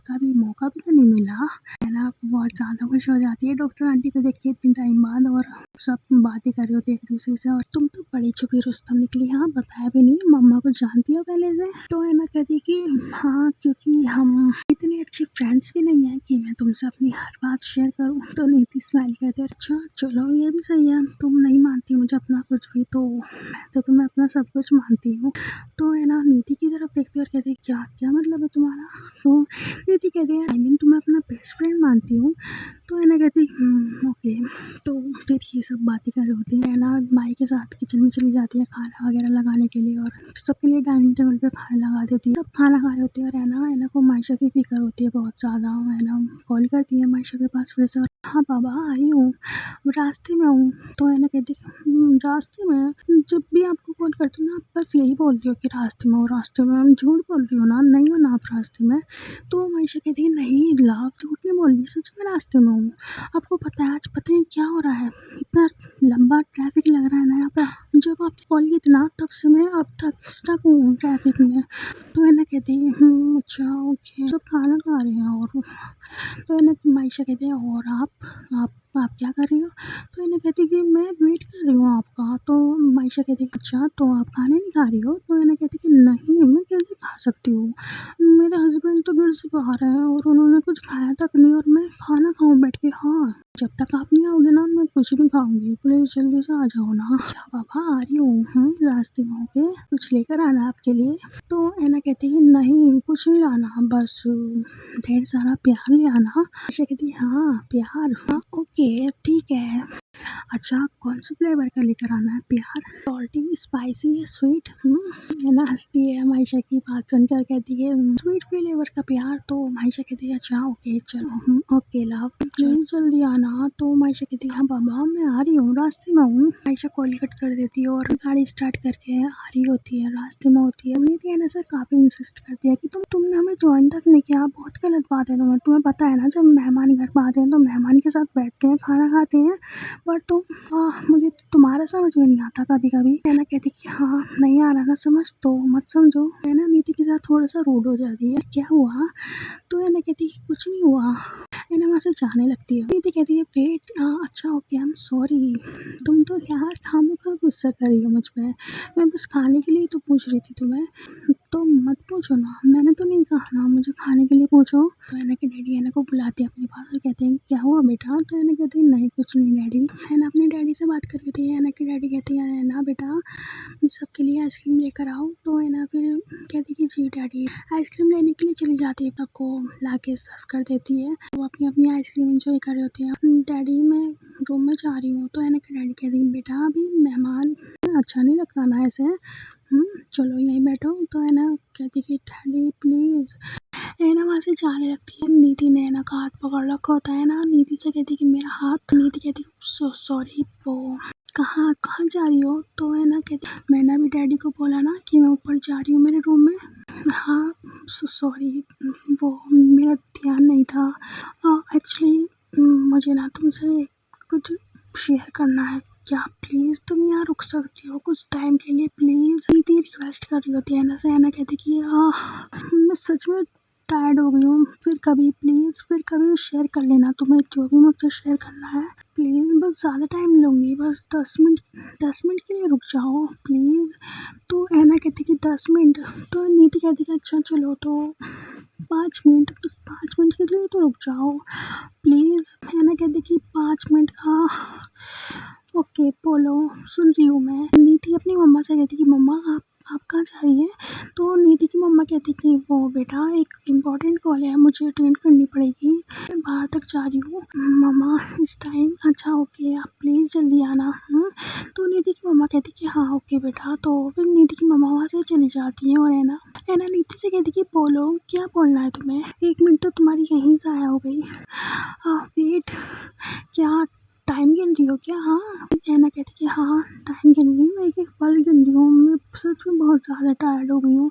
कभी मौका भी तो नहीं मिला। ऐना बहुत ज़्यादा खुश हो जाती है डॉक्टर आंटी को देख के इतने टाइम बाद, और सब बातें कर रही होती है एक दूसरे से। और तुम तो बड़ी छुपी रुस्तम निकली, हाँ बताया भी नहीं, मम्मा को जानती हो पहले से। तो ऐना कहती है कि हाँ क्योंकि हम इतनी अच्छी फ्रेंड्स भी नहीं है कि मैं तुमसे अपनी हर बात शेयर करूँ। तो नीति स्माइल करते हैं। अच्छा चलो ये भी सही है, तुम नहीं मानती मुझे अपना कुछ भी, तो मैं तो तुम्हें अपना सब कुछ मानती हूँ। तो है ना नीति की तरफ देखते और कहते क्या क्या मतलब है तुम्हारा। तो नीति कहती है आई मीन तुम्हें अपना बेस्ट फ्रेंड मानती हूँ। तो है ना कहती ओके। तो फिर ये सब बातें कर रही होती है ना, माई के साथ किचन में चली जाती है खाना वगैरह लगाने के लिए और सबके लिए डाइनिंग टेबल पे खाना लगा देती है। सब खाना खा रहे होते हैं और है ना को मायशा की फिक्र होती है बहुत ज़्यादा। है ना कॉल करती है मायशा के पास फिर से, हाँ बाबा आई हूँ, रास्ते में हूँ। तो है ना कहती रास्ते में, जब भी आपको कॉल करती हूँ ना आप बस यही बोलती हो कि रास्ते में हो, रास्ते में। हम झूठ बोल रही हो ना, नहीं हो ना आप रास्ते में। तो मायशा कहती है नहीं लाभ झूठ नहीं बोल रही, सच में रास्ते में हूँ। आपको पता है आज पता नहीं क्या हो रहा है, इतना लंबा ट्रैफिक लग रहा है ना यहाँ पे। जब आप कॉल की थी ना तब से मैं अब तक स्टक हूँ ट्रैफिक में। तो है ना कहती है अच्छा ओके, सब खाना खा रहे हैं। और तो है ना मायशा कहती है और आप क्या कर रही हो। तो है ना कहती कि मैं वेट कर रही हूँ आपका। तो मायशा कहती है अच्छा तो आप खाना नहीं खा रही हो। तो है ना कहती कि नहीं मैं कैसे खा सकती हूँ, मेरे हस्बैंड तो घर से बाहर हैं और उन्होंने कुछ खाया तक नहीं और मैं खाना खाऊं बैठ के। हाँ जब तक आप नहीं आओगे ना मैं कुछ नहीं खाऊंगी, प्लीज जल्दी से आ जाओ ना। अच्छा पापा आ रही हूँ, रास्ते में होके कुछ लेकर आना आपके लिए। तो है ना कहती है नहीं कुछ नहीं लाना, बस ढेर सारा प्यार ले आना। आशा कहती हाँ प्यार, हाँ ओके ठीक है। अच्छा कौन से फ्लेवर का लेकर आना है प्यार, सॉल्टी स्पाइसी या स्वीट। है ना हंसती है मायशा की बात सुनकर, कहती है स्वीट फ्लेवर का प्यार। तो मायशा कहती है अच्छा ओके चलो ओके लव प्लीज जल्दी आना। तो मायशा कहती है हाँ बाबा मैं आ रही हूँ, रास्ते में हूँ। मायशा कॉल कट कर देती है और गाड़ी स्टार्ट करके आ रही होती है, रास्ते में होती है। नीति है ना सर काफी इंसिस्ट करती है कि तुमने हमें ज्वाइन तक नहीं किया, बहुत गलत बात है। तुम्हें पता है ना जब मेहमान घर पर आते हैं तो मेहमान के साथ बैठते हैं खाना खाते हैं, बट तुम मुझे तुम्हारा समझ में नहीं आता कभी कभी। है ना कहती कि हाँ नहीं आ रहा ना समझ तो मत समझो। है ना नीति के साथ थोड़ा सा रूड हो जाती है, क्या हुआ। तो है ना कहती कुछ नहीं हुआ। है ना वहाँ से जाने लगती है। नीति कहती है वेट अच्छा ओके आई एम सॉरी। तुम तो यार खामोखा गुस्सा कर रही हो मुझ पे, मैं बस खाने के लिए तो पूछ रही थी तुम्हें, तो मत पूछो ना, मैंने तो नहीं कहा ना मुझे खाने के लिए पूछो। तो है ना कि डैडी है ना को बुलाते हैं अपने पास और कहते हैं क्या हुआ बेटा। तो है ना कहते हैं नहीं कुछ नहीं डैडी। है ना अपने डैडी से बात कर रही थी। है ना कि डैडी कहते हैं है ना बेटा सबके लिए आइसक्रीम लेकर आओ। तो है ना फिर कहती कि जी डैडी। आइसक्रीम लेने के लिए चली जाती है, सबको ला के सर्व कर देती है। वो अपनी अपनी आइसक्रीम एंजॉय कर रहे होते हैं। डैडी मैं रूम में जा रही हूँ। तो है ना कि डैडी कहते हैं बेटा अभी मेहमान अच्छा नहीं लगता ना ऐसे, चलो यहीं बैठो। तो है ना कहती कि डैडी प्लीज। है ना वहाँ से जाने लगती है। नीति ने ना का हाथ पकड़ रखा होता है ना, नीति से कहती कि मेरा हाथ। नीति कहती सो सॉरी, वो कहाँ कहाँ जा रही हो। तो है ना कहती मैंने अभी डैडी को बोला ना कि मैं ऊपर जा रही हूँ मेरे रूम में। हाँ सॉरी वो मेरा ध्यान नहीं था। एक्चुअली मुझे ना तुमसे कुछ शेयर करना है, क्या प्लीज़ तुम यहाँ रुक सकती हो कुछ टाइम के लिए प्लीज़। नीति रिक्वेस्ट कर रही होती है ना से। है ना कहती कि मैं सच में टायर्ड हो गई हूँ, फिर कभी प्लीज़ फिर कभी शेयर कर लेना तुम्हें जो भी मुझसे शेयर करना है प्लीज़। बस ज़्यादा टाइम लूँगी, बस 10 मिनट के लिए रुक जाओ प्लीज़। तो है ना कहती कि 10 मिनट। तो नीति कहती कि अच्छा चलो तो 5 मिनट, बस 5 मिनट के लिए तो रुक जाओ प्लीज़। है ना कहती कि 5 मिनट ओके बोलो सुन रही हूँ मैं। नीति अपनी मम्मा से कहती कि मम्मा आप कहाँ जा रही है। तो नीति की मम्मा कहती कि वो बेटा एक इम्पॉर्टेंट कॉल है मुझे अटेंड करनी पड़ेगी, मैं बाहर तक जा रही हूँ मम्मा इस टाइम। अच्छा ओके आप प्लीज़ जल्दी आना। तो नीति की मम्मा कहती कि हाँ ओके बेटा। तो फिर नीति की मम्मा वहाँ से चली जाती हैं और है ना नीति से कहती कि बोलो क्या बोलना है तुम्हें, 1 मिनट तो तुम्हारी यहीं ज़ाया हो गई। वेट क्या टाइम गिन रही हो क्या। हाँ है ना कहती कि हाँ टाइम गिन रही हूँ, एक एक पल गिन रही हूँ, मैं सच में बहुत ज़्यादा टायर्ड हो गई हूँ,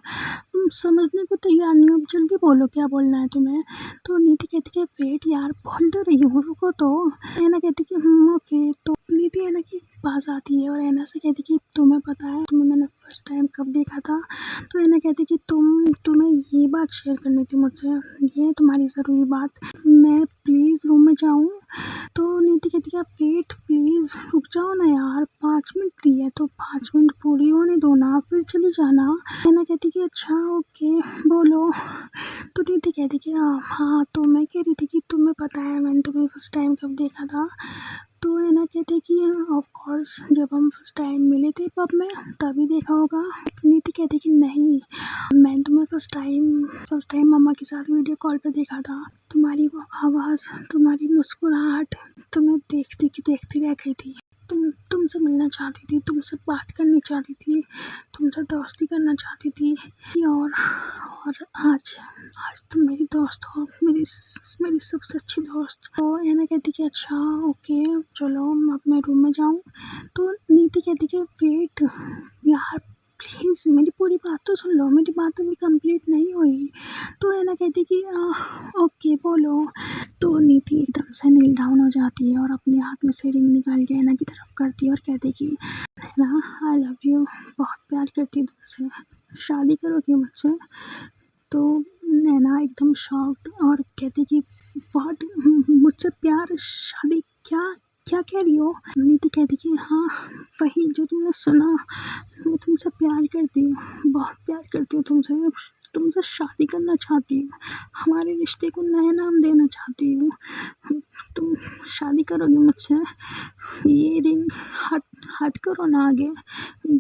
समझने को तैयार नहीं हूँ, अब जल्दी बोलो क्या बोलना है तुम्हें। तो नीति कहती कि वेट यार बोल तो रही हूँ रुको। तो है ना कहती कि ओके। तो नीति है ना कि पास आती है और है ना से कहती कि तुम्हें पता है तुम्हें मैंने फर्स्ट टाइम कब देखा था। तो है ना कहती कि तुम्हें ये बात शेयर करनी थी मुझसे, ये तुम्हारी ज़रूरी बात, मैं प्लीज़ रूम में जाऊँ। तो नीति कहती कहती है वेट प्लीज रुक जाओ ना यार, 5 मिनट दिए तो 5 मिनट पूरी होने दो ना, फिर चली जाना। है ना कहती कि अच्छा ओके बोलो। तो नीति कहती कि हाँ तो मैं कह रही थी कि तुम्हें पता है मैंने तुम्हें फर्स्ट टाइम कब देखा था। तो है ना कहते कि ऑफ कोर्स जब हम फर्स्ट टाइम मिले थे पब में तभी देखा होगा। नीति कहती कि नहीं, मैंने तुम्हें फर्स्ट टाइम मम्मा के साथ वीडियो कॉल पे देखा था। तुम्हारी वो आवाज़, तुम्हारी मुस्कुराहट, तुम्हें देखती रह गई थी। तुमसे मिलना चाहती थी, तुमसे बात करनी चाहती थी, तुमसे दोस्ती करना चाहती थी। और आज तुम मेरी दोस्त हो, मेरी सबसे अच्छी दोस्त। तो एना कहती कि अच्छा ओके चलो अब मैं रूम में जाऊँ। तो नीति कहती कि वेट यार प्लीज़ मेरी पूरी बात तो सुन लो, मेरी बात अभी कंप्लीट नहीं हुई। तो एना कहती कि ओके बोलो। तो नीति एकदम से नील डाउन हो जाती है और अपने हाथ में से रिंग निकाल के एना की तरफ करती है और कहती कि ना आई लव यू, बहुत प्यार करती हूँ तुमसे, शादी करोगी मुझसे। तो नैना एकदम शॉक्ड और कहती कि व्हाट, मुझसे प्यार, शादी, क्या क्या कह रही हो। नीति कहती कि हाँ वही जो तुमने सुना, मैं तुमसे प्यार करती हूँ, बहुत प्यार करती हूँ तुमसे शादी करना चाहती हूँ, हमारे रिश्ते को नया नाम देना चाहती हूँ। तुम शादी करोगी मुझसे। ये रिंग हाथ करो ना आगे,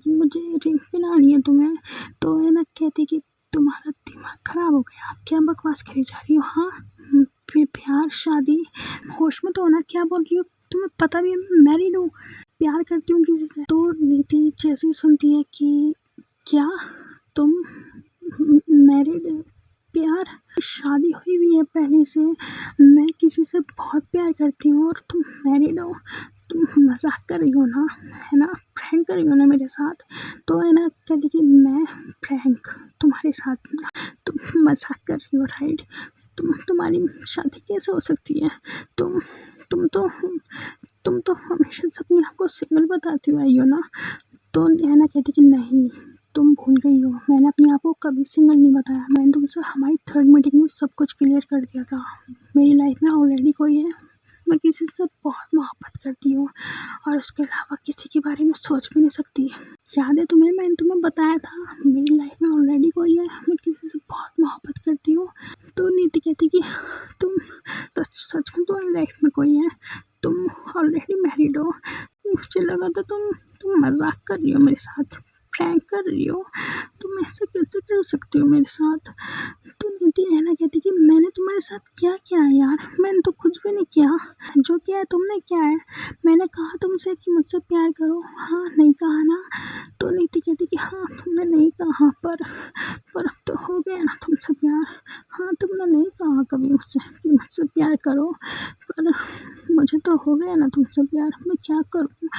मुझे रिंग पहनानी है तुम्हें। तो है ना कहती कि तुम्हारा दिमाग खराब हो गया, क्या बकवास करी जा रही हो। हाँ प्यार शादी, होश में तो होना, क्या बोल रही हो, तुम्हें पता भी है मैं मैरिड हूँ, प्यार करती हूँ किसी से। तो नीति जैसे सुनती है कि क्या तुम मैरिड, प्यार, शादी हुई हुई है पहले से, मैं किसी से बहुत प्यार करती हूँ और तुम मैरिड हो, तुम मजाक कर रही हो ना, है ना, प्रैंक कर रही हो ना मेरे साथ। तो है ना कहती कि मैं प्रैंक तुम्हारे साथ, तुम मजाक कर रही हो राइट, तुम्हारी शादी कैसे हो सकती है, तुम तो हमेशा से अपने आप को सिंगल बताती हुई आई हो ना। तो है ना कहती कि नहीं तुम भूल गई हो, मैंने अपने आप को कभी सिंगल नहीं बताया, मैंने तुमसे हमारी 3rd मीटिंग में सब कुछ क्लियर कर दिया था, मेरी लाइफ में ऑलरेडी कोई है, मैं किसी से बहुत मोहब्बत करती हूँ और उसके अलावा किसी के बारे में सोच भी नहीं सकती। याद है तुम्हें, मैंने तुम्हें बताया था मेरी लाइफ में ऑलरेडी कोई है, मैं किसी से बहुत मोहब्बत करती हूँ। तो नीति कहती कि तुम तो सच में तुम्हारी लाइफ में कोई है, तुम ऑलरेडी मैरिड हो, मुझे लगा था तुम मजाक कर रही हो मेरे साथ, प्रैंक कर रही हो, तुम ऐसे कैसे कर सकती हो मेरे साथ। तो नीति है ना कहती कि मैंने तुम्हारे साथ क्या किया है यार, मैंने तो कुछ भी नहीं किया, जो किया है तुमने किया है, मैंने कहा तुमसे कि मुझसे प्यार करो, हाँ नहीं कहा ना। तो नीति कहती कि हाँ तुमने नहीं कहा, पर अब तो हो गया ना तुमसे प्यार, हाँ तुमने नहीं कहा कभी मुझसे कि मुझसे प्यार करो, पर मुझे तो हो गया ना तुमसे प्यार, मैं क्या करूँ।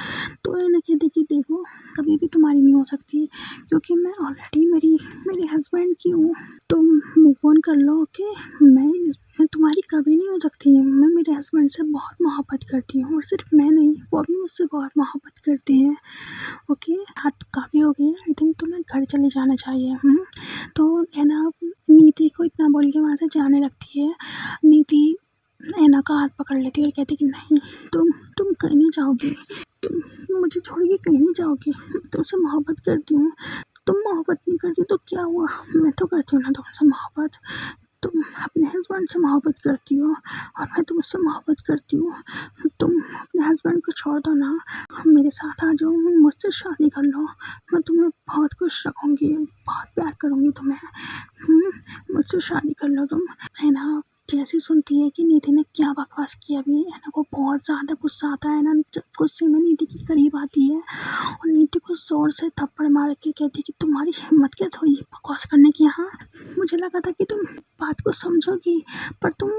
तो है ना कहती कि देखो कभी भी तुम्हारी नहीं हो सकती, क्योंकि मैं ऑलरेडी मेरे हस्बैंड की हूँ, तुम मूव ऑन कर लो ओके। मैं तुम्हारी कभी नहीं हो सकती, मैं मेरे हस्बैंड से बहुत मोहब्बत करती हूँ और सिर्फ मैं नहीं, वो भी मुझसे बहुत मोहब्बत करते हैं ओके। रात काफ़ी हो गई है, आई थिंक तुम्हें घर चले जाना चाहिए। तो है ना नीति को इतना बोल के वहाँ से जाने लगती है। नीति ऐना का हाथ पकड़ लेती है और कहती कि नहीं तुम कहीं नहीं जाओगी, तुम मुझे छोड़ के कहीं नहीं जाओगी, मैं तुमसे मोहब्बत करती हूँ। तुम मोहब्बत नहीं करती तो क्या हुआ, मैं तो करती हूँ ना तुमसे मोहब्बत, तुम अपने हस्बैंड से मोहब्बत करती हो और मैं तुमसे मोहब्बत करती हूँ। तुम अपने हस्बैंड को छोड़ दो ना, मेरे साथ आ जाओ, मुझसे शादी कर लो, मैं तुम्हें बहुत खुश रखूँगी, बहुत प्यार करूँगी तुम्हें, मुझसे शादी कर लो तुम। है ना जैसे सुनती है कि नीति ने क्या बकवास किया अभी, है ना को बहुत ज़्यादा गुस्सा आता है ना, जब गुस्से में नीति के करीब आती है और नीति को जोर से थप्पड़ मार के कहती है कि तुम्हारी हिम्मत कैसे हुई बकवास करने की। हाँ मुझे लगा था कि तुम बात को समझोगी, पर तुम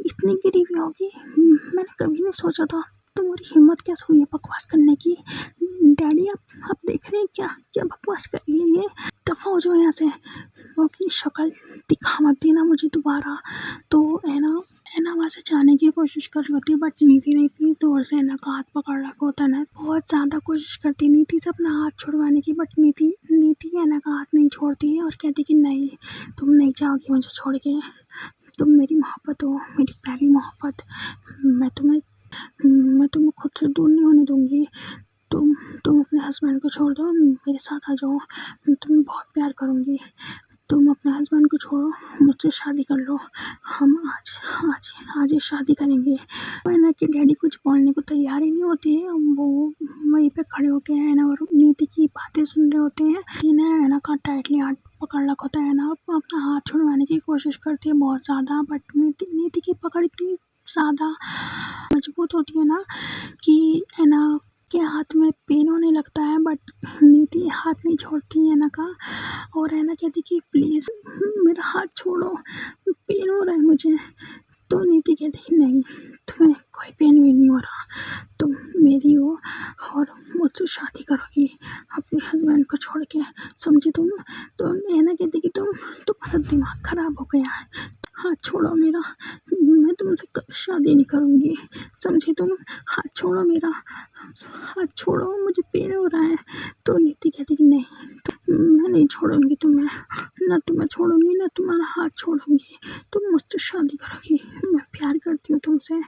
इतनी गिरी हुई होगी, मैंने कभी नहीं सोचा था, तुम्हारी हिम्मत कैसे हुई है बकवास करने की। डैडी आप देख रहे हैं क्या बकवास कर रही है ये, दफ़ा हो जाओ यहाँ से, अपनी शक्ल दिखा मत देना मुझे दोबारा। तो है ना वहाँ से जाने की कोशिश कर रही होती है, बट नीति ने इतनी ज़ोर से है का हाथ पकड़ रखा होता है ना, बहुत ज़्यादा कोशिश करती है नीति से अपना हाथ छुड़वाने की, बट नीति है का हाथ नहीं छोड़ती है और कहती कि नहीं तुम नहीं जाओगी मुझे छोड़ के, तुम मेरी मोहब्बत हो, मेरी पहली मोहब्बत, मैं तुम्हें मैं तुम्हें खुद से दूर नहीं होने दूँगी। तुम अपने हस्बैंड को छोड़ दो, मेरे साथ आ जाओ, मैं तुम्हें बहुत प्यार करूँगी। तुम अपने हस्बैंड को छोड़ो, मुझसे शादी कर लो। हम आज आज आज ही शादी करेंगे। तो है ना कि डैडी कुछ बोलने को तैयार ही नहीं होते हैं। वो वहीं पे खड़े होके है ना और नीति की बातें सुन रहे होते हैं। है ना का टाइटली हाथ पकड़ रखा होता है ना, अपना हाथ छुड़वाने की कोशिश करती है बहुत ज़्यादा, बट नीति की पकड़ इतनी ज़्यादा मजबूत होती है ना कि है ना के हाथ में पेन होने लगता है, बट नीति हाथ नहीं छोड़ती है ना का, और है ना कहती कि प्लीज़ मेरा हाथ छोड़ो, पेन हो रहा है मुझे। तो नीति कहती कि नहीं, तुम्हें कोई पेन वेन नहीं हो रहा, तुम मेरी हो और मुझसे शादी करोगी अपने हस्बैंड को छोड़ के, समझी तुम। तो है ना कहती कि तुम्हारा दिमाग खराब हो गया है, हाथ छोड़ो मेरा, मैं तुमसे कभी शादी नहीं करूँगी, समझी तुम। हाथ छोड़ो मेरा, हाथ छोड़ो, मुझे पेन हो रहा है। तो नीति कहती कि नहीं, मैं नहीं छोड़ूंगी तुम्हें, ना तुम्हें छोड़ूंगी ना तुम्हारा हाथ छोड़ूंगी, तुम मुझसे शादी करोगी, मैं प्यार करती हूँ तुमसे।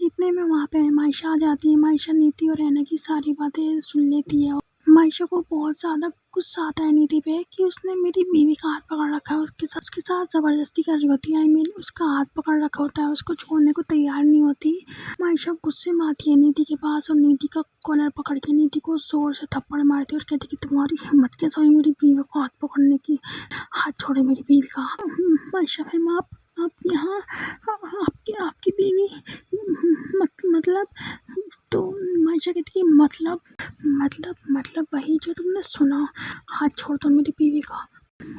इतने में वहाँ पे मायशा आ जाती है। मायशा नीति और रैना की सारी बातें सुन लेती है। मायशा को बहुत ज़्यादा गुस्सा आता है नीति पे कि उसने मेरी बीवी का हाथ पकड़ रखा है, उसके साथ ज़बरदस्ती कर रही होती है। आई मीन उसका हाथ पकड़ रखा होता है, उसको छोड़ने को तैयार नहीं होती। मायशा गुस्से में आती है नीति के पास और नीति का कॉलर पकड़ के नीति को जोर से थप्पड़ मारती है और कहती कि तुम्हारी हिम्मत कैसे हुई मेरी बीवी को हाथ पकड़ने की, हाथ छोड़े मेरी बीवी का। मायशा मैम आप यहाँ आपकी बीवी मतलब। तो मायशा कहती कि मतलब वही जो तुमने सुना, हाथ छोड़ दो मेरी बीवी का,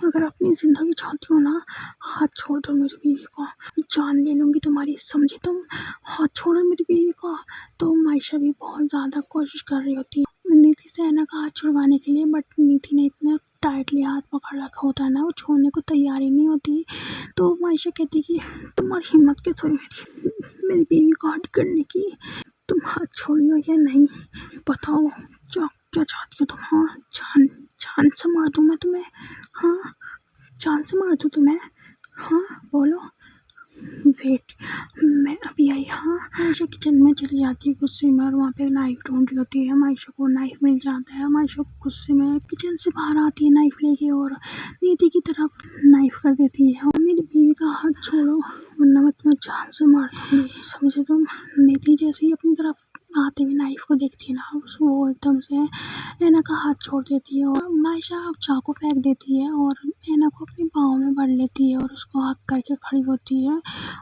अगर अपनी ज़िंदगी चाहती हो ना, हाथ छोड़ दो मेरी बीवी को, जान ले लूँगी तुम्हारी, समझी तुम, हाथ छोड़ो मेरी बीवी को। तो मायशा भी बहुत ज़्यादा कोशिश कर रही होती है नीति से है ना का हाथ छुड़वाने के लिए, बट नीति ने इतना टाइटली हाथ पकड़ रखा होता है ना, वो छोड़ने को तैयार ही नहीं होती। तो मायशा कहती कि तुम्हारी हिम्मत कैसे हुई मेरी बीवी को हर्ट करने की, तुम हाथ छोड़ियो या नहीं, बताओ क्या चाहती हो तुम। हाँ, जान से मार दूँ मैं तुम्हें, हाँ जान से मार दूँ तुम्हें, हाँ बोलो। वेट, मैं अभी आई। हाँ, मायशा किचन में चली जाती है गुस्से में और वहाँ पे नाइफ ढूंढ रही होती है। मायशा को नाइफ मिल जाता है। मायशा गुस्से में किचन से बाहर आती है नाइफ लेके और नीति की तरफ नाइफ कर देती है। मेरी बीवी का हाथ छोड़ो वरना मैं तुम्हें जान से मार दूँगी, समझे तुम। नीति जैसे ही अपनी तरफ आते हुए नाइफ को देखती है ना, वो एकदम से ऐना का हाथ छोड़ देती है और मायशा चाकू फेंक देती है और ऐना को अपनी बाहों में भर लेती है और उसको हक करके खड़ी होती है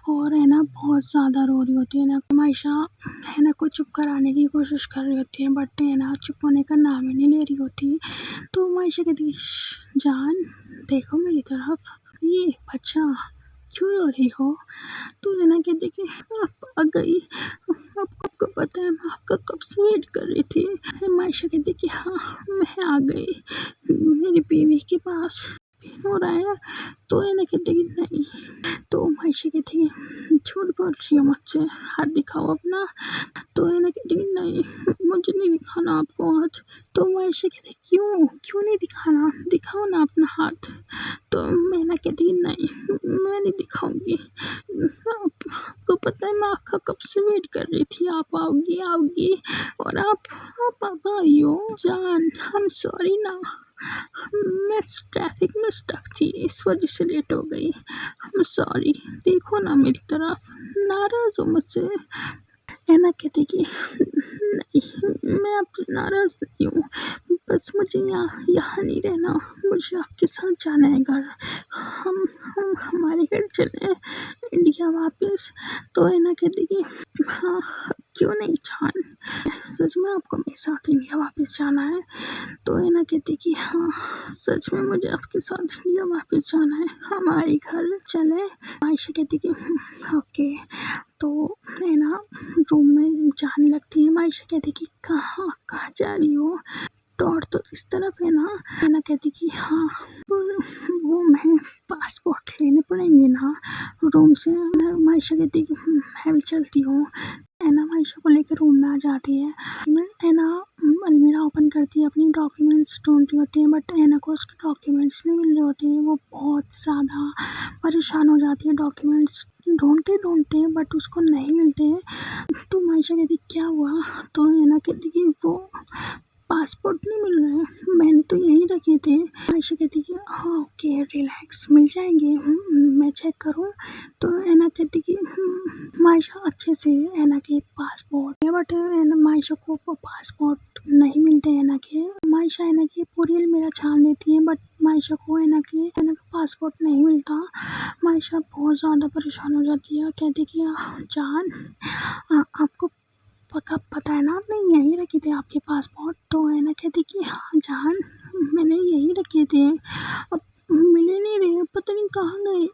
और ऐना बहुत ज़्यादा रो रही होती है ना। मायशा ऐना को चुप कराने की कोशिश कर रही होती है, बट ऐना चुप होने का नाम ही नहीं ले रही होती। तो मायशा कहती है जान देखो मेरी तरफ, ये बच्चा क्यों रो रही हो। तो ऐना कहती कि आप आ गई, आपको पता है मैं आपका कब से वेट कर रही थी। मायशा कहती कि हाँ मैं आ गई, मेरी बीवी के पास पेन हो रहा है। तो ऐना कहती कि नहीं। तो मायशा कहती कि झूठ बोल रही हो मुझसे, हाथ दिखाओ अपना। तो ऐना कहती कि नहीं मुझे नहीं दिखाना आपको हाथ। तो मायशा कहती क्यों नहीं दिखाना, दिखाओ ना अपना हाथ। तो ऐना कहती नहीं मैं नहीं दिखाऊंगी, आपको पता है मैं आपका कब से वेट कर रही थी, आप आओगी और आप आई हो। जान आई एम सॉरी ना, मैं ट्रैफिक में स्टक थी इस वजह से लेट हो गई, आई एम सॉरी, देखो ना मेरी तरफ, नाराज़ हो मुझसे। ऐना कहती कि नहीं मैं आपसे नाराज़ नहीं हूँ, बस मुझे यहाँ नहीं रहना, मुझे आपके साथ जाना है घर, हम हमारे घर चले इंडिया वापस। तो ऐना कहती कि हाँ क्यों नहीं जान, सच में आपको मेरे साथ इंडिया वापस जाना है। तो ऐना कहती कि हाँ सच में मुझे आपके साथ इंडिया वापस जाना है, हमारे घर चले। आयशा कहती कि ओके। तो ऐना रूम में जाने लगती है। आयशा कहती कि कहाँ जा रही हो, डॉट तो इस तरफ है ना। ऐना कहती कि हाँ वो मैं पासपोर्ट लेने पड़ेंगे ना रूम से। मायशा कहती कि मैं भी चलती हूँ। ऐना मायशा को लेकर रूम में आ जाती है। ऐना अलमीरा ओपन करती है, अपनी डॉक्यूमेंट्स ढूंढ रही होती है, बट ऐना को उसके डॉक्यूमेंट्स नहीं मिल रहे होते हैं। वो बहुत ज़्यादा परेशान हो जाती है, डॉक्यूमेंट्स ढूंढते ढूंढते बट उसको नहीं मिलते हैं। तो मायशा कहती क्या हुआ, तो ऐना कहती कि वो पासपोर्ट नहीं मिल रहा है, मैंने तो यहीं रखे थे। आयशा कहती कि हाँ ओके रिलैक्स, मिल जाएंगे, मैं चेक करूँ। तो ऐना कहती कि मायशा अच्छे से ऐना के पासपोर्ट है, बट मायशा को पासपोर्ट नहीं मिलते ऐना के। मायशा ऐना की पूरी अलमीरा छान देती है, बट मायशा को ऐना का पासपोर्ट नहीं मिलता। मायशा बहुत ज़्यादा परेशान हो जाती है, कहती कि जान आपको पता है ना, आपने यहीं रखे थे आपके पासपोर्ट। तो ऐना कहती कि हाँ जान, मैंने यहीं रखे थे, अब मिले नहीं रहे, पता नहीं कहाँ गए।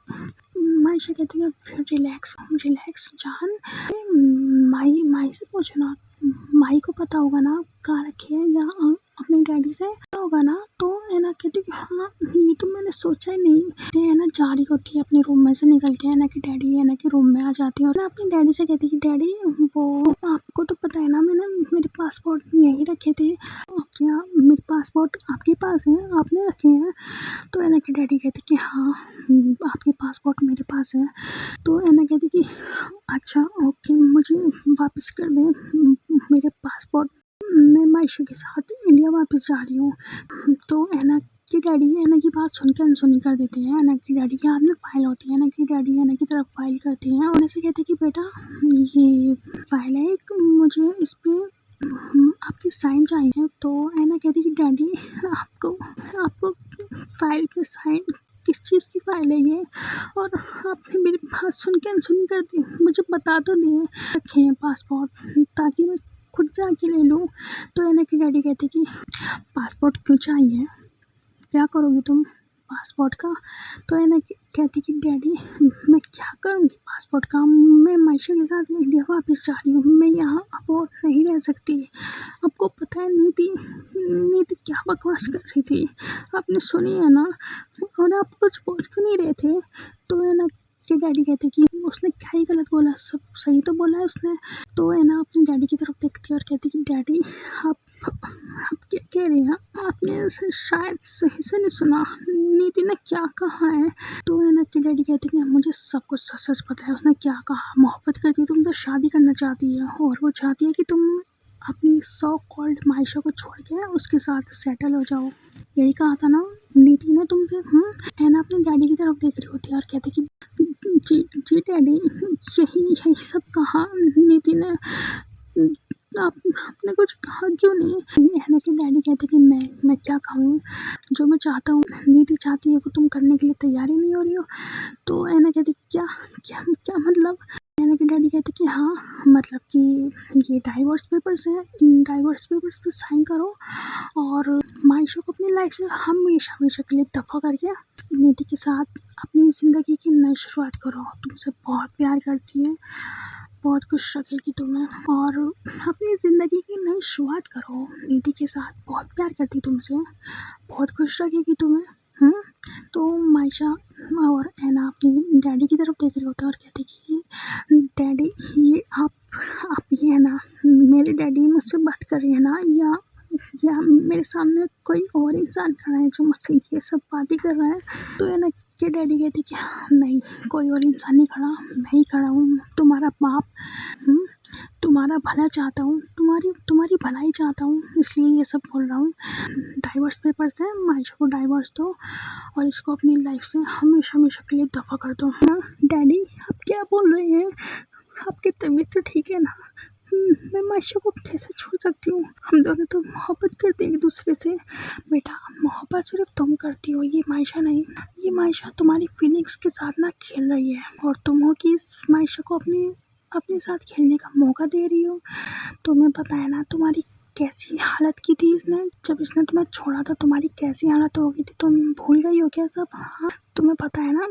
मायशा कहती है रिलैक्स रिलैक्स जान, माई से पूछना, माई को पता होगा ना कहाँ रखे हैं, या अपने डैडी से पता होगा ना। तो ऐना कहती कि हाँ ये तो मैंने सोचा ही नहीं। तो ऐना जा रही होती है अपने रूम में से निकल के, ऐना के डैडी ऐना के रूम में आ जाती है और अपने डैडी से कहती कि डैडी वो आपको तो पता है ना, मैंने मेरे पासपोर्ट यहीं रखे थे, क्या मेरे पासपोर्ट आपके पास है, आपने रखे हैं। तो ऐना के डैडी कहते कि हाँ आपके पासपोर्ट मेरे पास है। तो ऐना कहती कि अच्छा ओके, मुझे वापस कर दें मेरे पासपोर्ट, मैं मायशा के साथ इंडिया वापस जा रही हूँ। तो ऐना के डैडी ऐना की बात सुन के अनसुनी कर देते हैं। ऐना के डैडी के हाथ में फाइल होती है, ऐना के डैडी ऐना की तरफ फाइल करते हैं और ऐसे कहते कि बेटा ये फाइल है, मुझे इस पे आपकी साइन चाहिए। तो ऐना कहती कि डैडी आपको फाइल पे साइन किस चीज़ की फाइल है ये, और आपने मेरी बात सुन के अनसुनी कर दी, मुझे बता तो दिए रखे हैं पासपोर्ट ताकि मैं खुद जाके ले लूँ। तो ऐना के डैडी कहते कि पासपोर्ट क्यों चाहिए, क्या करोगी तुम पासपोर्ट का। तो ऐना कहती कि डैडी मैं क्या करूँगी पासपोर्ट का, मैं मायशा के साथ इंडिया वापस जा रही हूँ, मैं यहाँ अब और नहीं रह सकती। आपको पता है नीति क्या बकवास कर रही थी, आपने सुनी है ना, और आप कुछ बोल क्यों नहीं रहे थे। तो ऐना के डैडी कहते कि उसने क्या ही गलत बोला, सब सही तो बोला है उसने। तो ऐना अपने डैडी की तरफ देखती है और कहती कि डैडी आप क्या कह रहे हैं, आपने शायद सही से नहीं सुना, नीति ने क्या कहा है। तो ऐना के डैडी कहते कि मुझे सब कुछ सच सच पता है, उसने क्या कहा, मोहब्बत करती है तुमसे, शादी करना चाहती है और वो चाहती है कि तुम अपनी सो कॉल्ड मायशा को छोड़ के उसके साथ सेटल हो जाओ, यही कहा था ना नीति ने तुमसे। ऐना अपने डैडी की तरफ देख रही होती है और कहती कि जी डैडी, यही सब कहा नीति ने, आपने कुछ कहा क्यों नहीं। ऐना के डैडी कहते कि मैं क्या कहूँ, जो मैं चाहता हूँ नीति चाहती है वो तुम करने के लिए तैयार ही नहीं हो रही हो। तो ऐना कहती क्या क्या क्या मतलब। ऐना के डैडी कहते कि हाँ मतलब कि ये डाइवोर्स पेपर्स हैं, इन डाइवोर्स पेपर्स पे साइन करो और मायशा को अपनी लाइफ से हमेशा हमेशा के लिए दफ़ा करके नीति के साथ अपनी ज़िंदगी की नई शुरुआत करो। तुमसे बहुत प्यार करती है, बहुत खुश रखेगी तुम्हें, और अपनी ज़िंदगी की नई शुरुआत करो नीति के साथ, बहुत प्यार करती तुमसे, बहुत खुश रखेगी तुम्हें। तो मायशा और ऐना अपनी डैडी की तरफ देख रहे होते हैं और कहते कि डैडी ये आप ये है ना, मेरे डैडी मुझसे बात कर रही है ना, या मेरे सामने कोई और इंसान खड़ा है जो मुझसे ये सब बातें कर रहा है। तो ऐना के डैडी कहते कि नहीं कोई और इंसान नहीं खड़ा, मैं ही खड़ा हूँ, तुम्हारा बाप, तुम्हारा भला चाहता हूँ, तुम्हारी भलाई चाहता हूँ, इसलिए ये सब बोल रहा हूँ। डाइवोर्स पेपर्स है, मायशा को डाइवोर्स दो और इसको अपनी लाइफ से हमेशा हमेशा के लिए दफ़ा कर दो। डैडी आप क्या बोल रहे हैं, आपकी तबीयत तो ठीक है ना, मैं मायशा को कैसे छोड़ सकती हूँ, हम दोनों तो मोहब्बत करते हैं एक दूसरे से। बेटा मोहब्बत सिर्फ तुम करती हो, ये मायशा नहीं। ये मायशा तुम्हारी फीलिंग्स के साथ ना खेल रही है और तुम हो कि इस मायशा को अपने साथ खेलने का मौका दे रही हो। तुम्हें पता है ना तुम्हारी कैसी हालत की थी इसने, जब इसने तुम्हें छोड़ा था तुम्हारी कैसी हालत हो गई थी, तुम भूल गई हो क्या सब। हाँ तुम्हें पता है ना,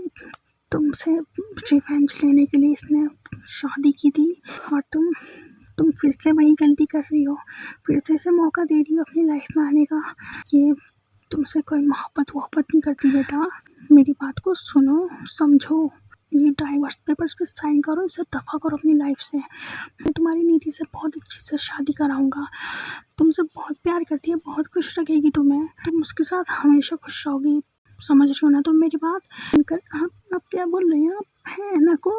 तुमसे रिवेंज लेने के लिए इसने शादी की थी और तुम फिर से वही गलती कर रही हो, फिर से इसे मौका दे रही हो अपनी लाइफ में आने का। ये तुमसे कोई मोहब्बत नहीं करती बेटा, मेरी बात को सुनो समझो, ये डाइवोर्स पेपर्स पे साइन करो, इसे दफ़ा करो अपनी लाइफ से। मैं तुम्हारी नीति से बहुत अच्छे से शादी कराऊंगा। तुमसे बहुत प्यार करती है, बहुत खुश रखेगी तुम्हें, तुम उसके साथ हमेशा खुश रहोगी। समझ रही हो ना तुम मेरी बात? अंकल आप क्या बोल रहे हैं? आप ऐना को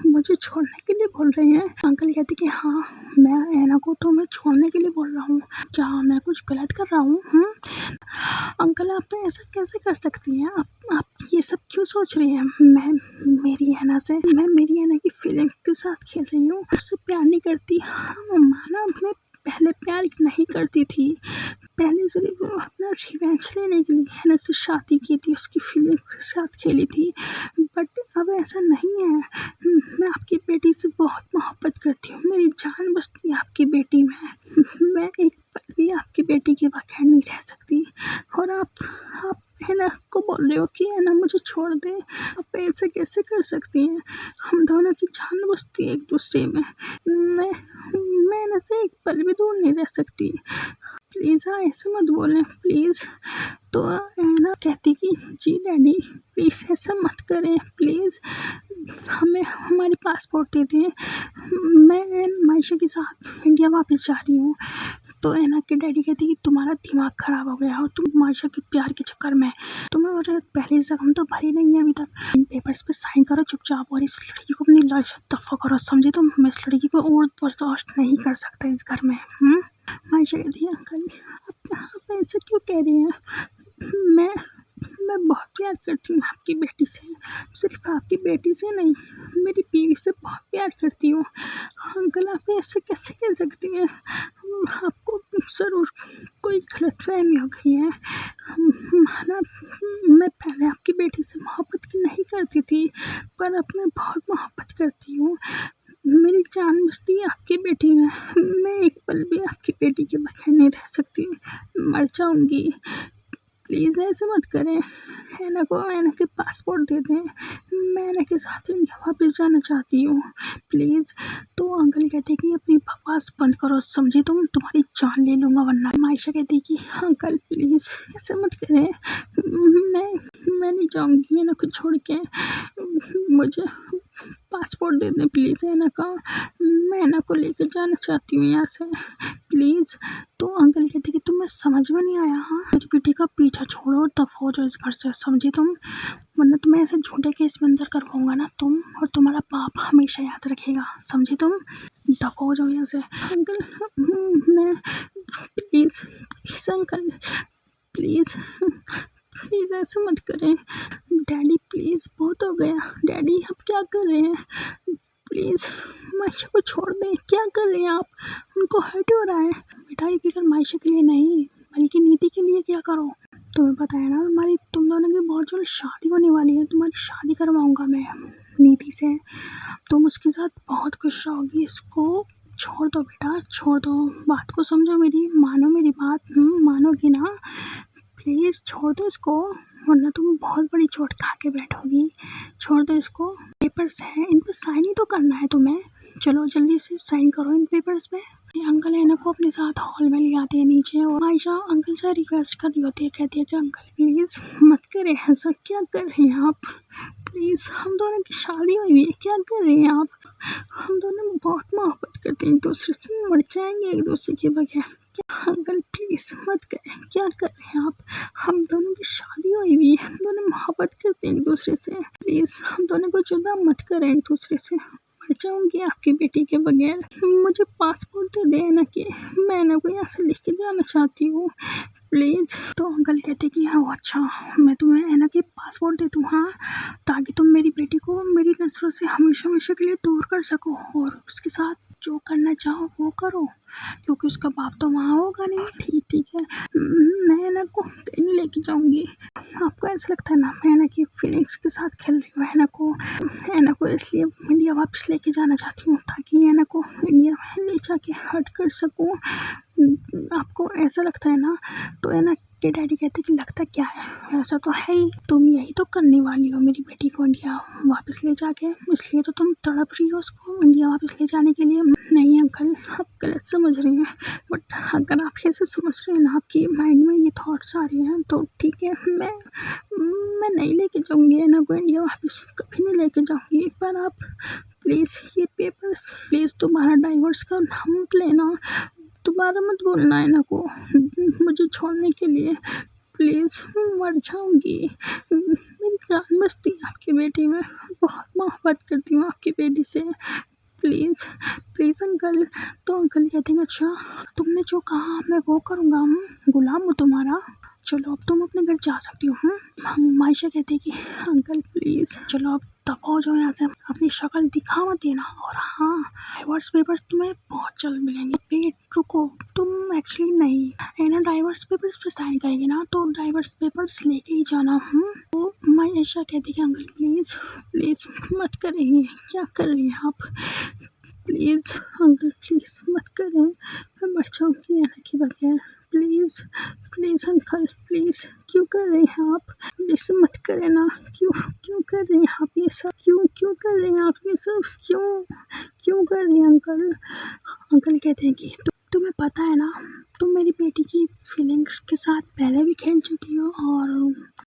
मुझे छोड़ने के लिए बोल रहे हैं? अंकल कहते कि हाँ, मैं ऐना को तुम्हें छोड़ने के लिए बोल रहा हूँ। क्या मैं कुछ गलत कर रहा हूँ? अंकल आप ऐसा कैसे कर सकती हैं? आप ये सब क्यों सोच रही हैं? मैं मेरी ऐना की फीलिंग्स के साथ खेल रही हूँ, उससे प्यार नहीं करती। हाँ माना, मैं पहले प्यार नहीं करती थी, पहले सिर्फ अपना रिवेंज लेने के लिए ऐना से शादी की थी, उसकी फीलिंग्स के साथ खेली थी, बट अब ऐसा नहीं है। मैं आपकी बेटी से बहुत मोहब्बत करती हूँ, मेरी जान बसती है आपकी बेटी में। मैं एक पल भी आपकी बेटी के बगैर नहीं रह सकती। और आप ऐना को बोल रहे हो कि ऐना मुझे छोड़ दे? आप ऐसे कैसे कर सकती हैं? हम दोनों की जान बसती है एक दूसरे में। मैं ऐना से एक पल भी दूर नहीं रह सकती। प्लीज़ हाँ, ऐसे मत बोलें प्लीज़। तो ऐना कहती कि जी डैडी प्लीज़ ऐसा मत करें, प्लीज़ हमें हमारे पासपोर्ट दे दें, मैं मायशा के साथ इंडिया वापस जा रही हूँ। तो ऐना के डैडी कहते कि तुम्हारा दिमाग ख़राब हो गया हो, तुम मायशा के प्यार के चक्कर में, तुम्हें और पहले जख्म तो भरी नहीं है अभी तक। इन पेपर्स पे साइन करो चुपचाप, और इस लड़की को अपनी लाइफ से दफ़ा करो, समझे तुम? मैं इस लड़की को और बर्दाश्त नहीं कर सकता इस घर में। मायशा कहती है अंकल आप ऐसा क्यों कह रही हैं? मैं बहुत प्यार करती हूँ आपकी बेटी से, सिर्फ आपकी बेटी से नहीं, मेरी बीवी से बहुत प्यार करती हूँ। अंकल आप ऐसे कैसे कह सकती हैं? आपको ज़रूर कोई गलतफहमी हो गई है। माना मैं पहले आपकी बेटी से मोहब्बत नहीं करती थी, पर अब मैं बहुत मोहब्बत करती हूँ। मेरी जान बसती है आपकी बेटी में, मैं एक पल भी आपकी बेटी के बगैर नहीं रह सकती, मर जाऊंगी। प्लीज़ ऐसे मत करें। ऐना के पासपोर्ट दे दें, मैं ऐना के साथ इंडिया वापस जाना चाहती हूँ, प्लीज़। तो अंकल कहते कि अपनी बकवास बंद करो, समझी तुम? तुम्हारी जान ले लूँगा वरना। मायशा कहती कि अंकल प्लीज़ ऐसे मत करें, मैं नहीं जाऊँगी ऐना को छोड़ के, मुझे पासपोर्ट दे दें प्लीज़ ऐना का, मैं ऐना को लेकर जाना चाहती हूँ यहाँ से, प्लीज़। तो अंकल कहते कि तुम्हें समझ में नहीं आया? हाँ, मेरी बेटी का पीछा छोड़ो और दफ़ा हो जाओ इस घर से, समझी तुम? वरना तुम्हें ऐसे झूठे केस में अंदर करवाऊंगा ना, तुम और तुम्हारा बाप हमेशा याद रखेगा, समझी तुम? दफ़ा हो जाओ यहाँ से। अंकल मैं प्लीज़ अंकल प्लीज़ प्लीज़ ऐसे मत करें। डैडी प्लीज़ बहुत हो गया, डैडी आप क्या कर रहे हैं? प्लीज़ मायशा को छोड़ दें, क्या कर रहे हैं आप? उनको हर्ट हो रहा है। बेटा ये फिक्र मायशा के लिए नहीं बल्कि नीति के लिए क्या करो। तुम्हें पता है ना तुम दोनों की बहुत जल्द शादी होने वाली है, तुम्हारी शादी करवाऊंगा मैं नीति से, तुम उसके साथ बहुत खुश रहोगी। इसको छोड़ दो बेटा, छोड़ दो, बात को समझो मेरी, मानो मेरी बात, मानोगी ना? प्लीज़ छोड़ दो इसको, वरना तुम बहुत बड़ी चोट खा के बैठोगी। छोड़ दो इसको। पेपर्स हैं, इन पर साइन ही तो करना है तुम्हें, चलो जल्दी से साइन करो इन पेपर्स पे। अंकल ऐना को अपने साथ हॉल में ले आते हैं नीचे, और आयशा अंकल से रिक्वेस्ट कर रही होती है, कहती है कि अंकल प्लीज़ मत करें ऐसा, क्या कर रहे हैं आप? प्लीज़ हम दोनों की शादी हुई है, क्या कर रहे हैं आप? हम दोनों बहुत मोहब्बत करते हैं एक दूसरे से, मर जाएंगे एक दूसरे के बगैर। अंकल प्लीज़ मत करें, क्या कर रहे हैं आप? हम दोनों की शादी हुई हुई है, हम दोनों मोहब्बत करते हैं एक दूसरे से, प्लीज़ हम दोनों को जुदा मत करें एक दूसरे से, मर जाऊंगी आपकी बेटी के बगैर। मुझे पासपोर्ट दे दे ऐना के, मैं ऐना को यहाँ से लिख के जाना चाहती हूँ, प्लीज़। तो अंकल कहते कि हाँ अच्छा, मैं तुम्हें ऐना के पासपोर्ट दे दूँ, हाँ, ताकि तुम मेरी बेटी को मेरी नज़रों से हमेशा हमेशा के लिए दूर कर सको, और उसके साथ जो करना चाहो वो करो, क्योंकि उसका बाप तो वहाँ होगा नहीं। ठीक है, मैं ऐना को कहीं नहीं लेके जाऊँगी। आपको ऐसा लगता है ना मैं ऐना की फीलिंग्स के साथ खेल रही हूँ? ऐना को इसलिए इंडिया वापस लेके जाना चाहती हूँ ताकि ऐना को इंडिया में ले जाके हर्ट कर सकूँ। आपको ऐसा लगता है ना? तो ऐना के डैडी कहते कि लगता क्या है, ऐसा तो है ही, तुम यही तो करने वाली हो मेरी बेटी को इंडिया वापस ले जाके, इसलिए तो तुम तड़प रही हो उसको इंडिया वापस ले जाने के लिए। नहीं अंकल आप गलत समझ रही हैं, बट अगर आप ऐसे समझ रहे हैं ना, आपकी माइंड में ये थॉट्स आ रही हैं, तो ठीक है, मैं मैं नहीं लेके जाऊँगी ऐना को इंडिया वापस, कभी नहीं लेके जाऊँगी। पर आप प्लीज़ ये पेपर्स, प्लीज़ तुम्हारा डाइवोर्स का नाम मत लेना, दोबारा मत बोलना ऐना को मुझे छोड़ने के लिए। प्लीज़ मर जाऊँगी, मेरी जान बसती है आपकी बेटी में, बहुत मोहब्बत करती हूँ आपकी बेटी से। Please please uncle. तो अंकल कहते हैं अच्छा तुमने जो कहा मैं वो करूँगा, गुलाम हूँ तुम्हारा, चलो अब तुम अपने घर जा सकती हो। मायशा कहती है कि अंकल प्लीज़ चलो अब दफ़ा हो जाओ यहाँ से, अपनी शक्ल दिखा मत देना। और हाँ, डाइवोर्स पेपर्स तुम्हें बहुत जल्द मिलेंगे। वेट रुको, तुम एक्चुअली नहीं है ना डाइवोर्स पेपर्स पे साइन करेंगे ना, तो डाइवोर्स पेपर्स लेके ही जाना। तो मायशा कहती है कि अंकल प्लीज़ प्लीज़ मत करिए, क्या कर रही हैं आप, प्लीज़ अंकल प्लीज़ मत करें, मैं मर जाऊँगी ऐना के बगैर। प्लीज़ प्लीज़ अंकल प्लीज़, क्यों कर रहे हैं आप, प्लीज़ मत करें ना, क्यों कर रहे हैं आप ये सब, क्यों कर रहे हैं आप ये सब, क्यों कर रहे हैं अंकल। अंकल कहते हैं कि तुम्हें पता है ना, तुम मेरी बेटी की फीलिंग्स के साथ पहले भी खेल चुकी हो और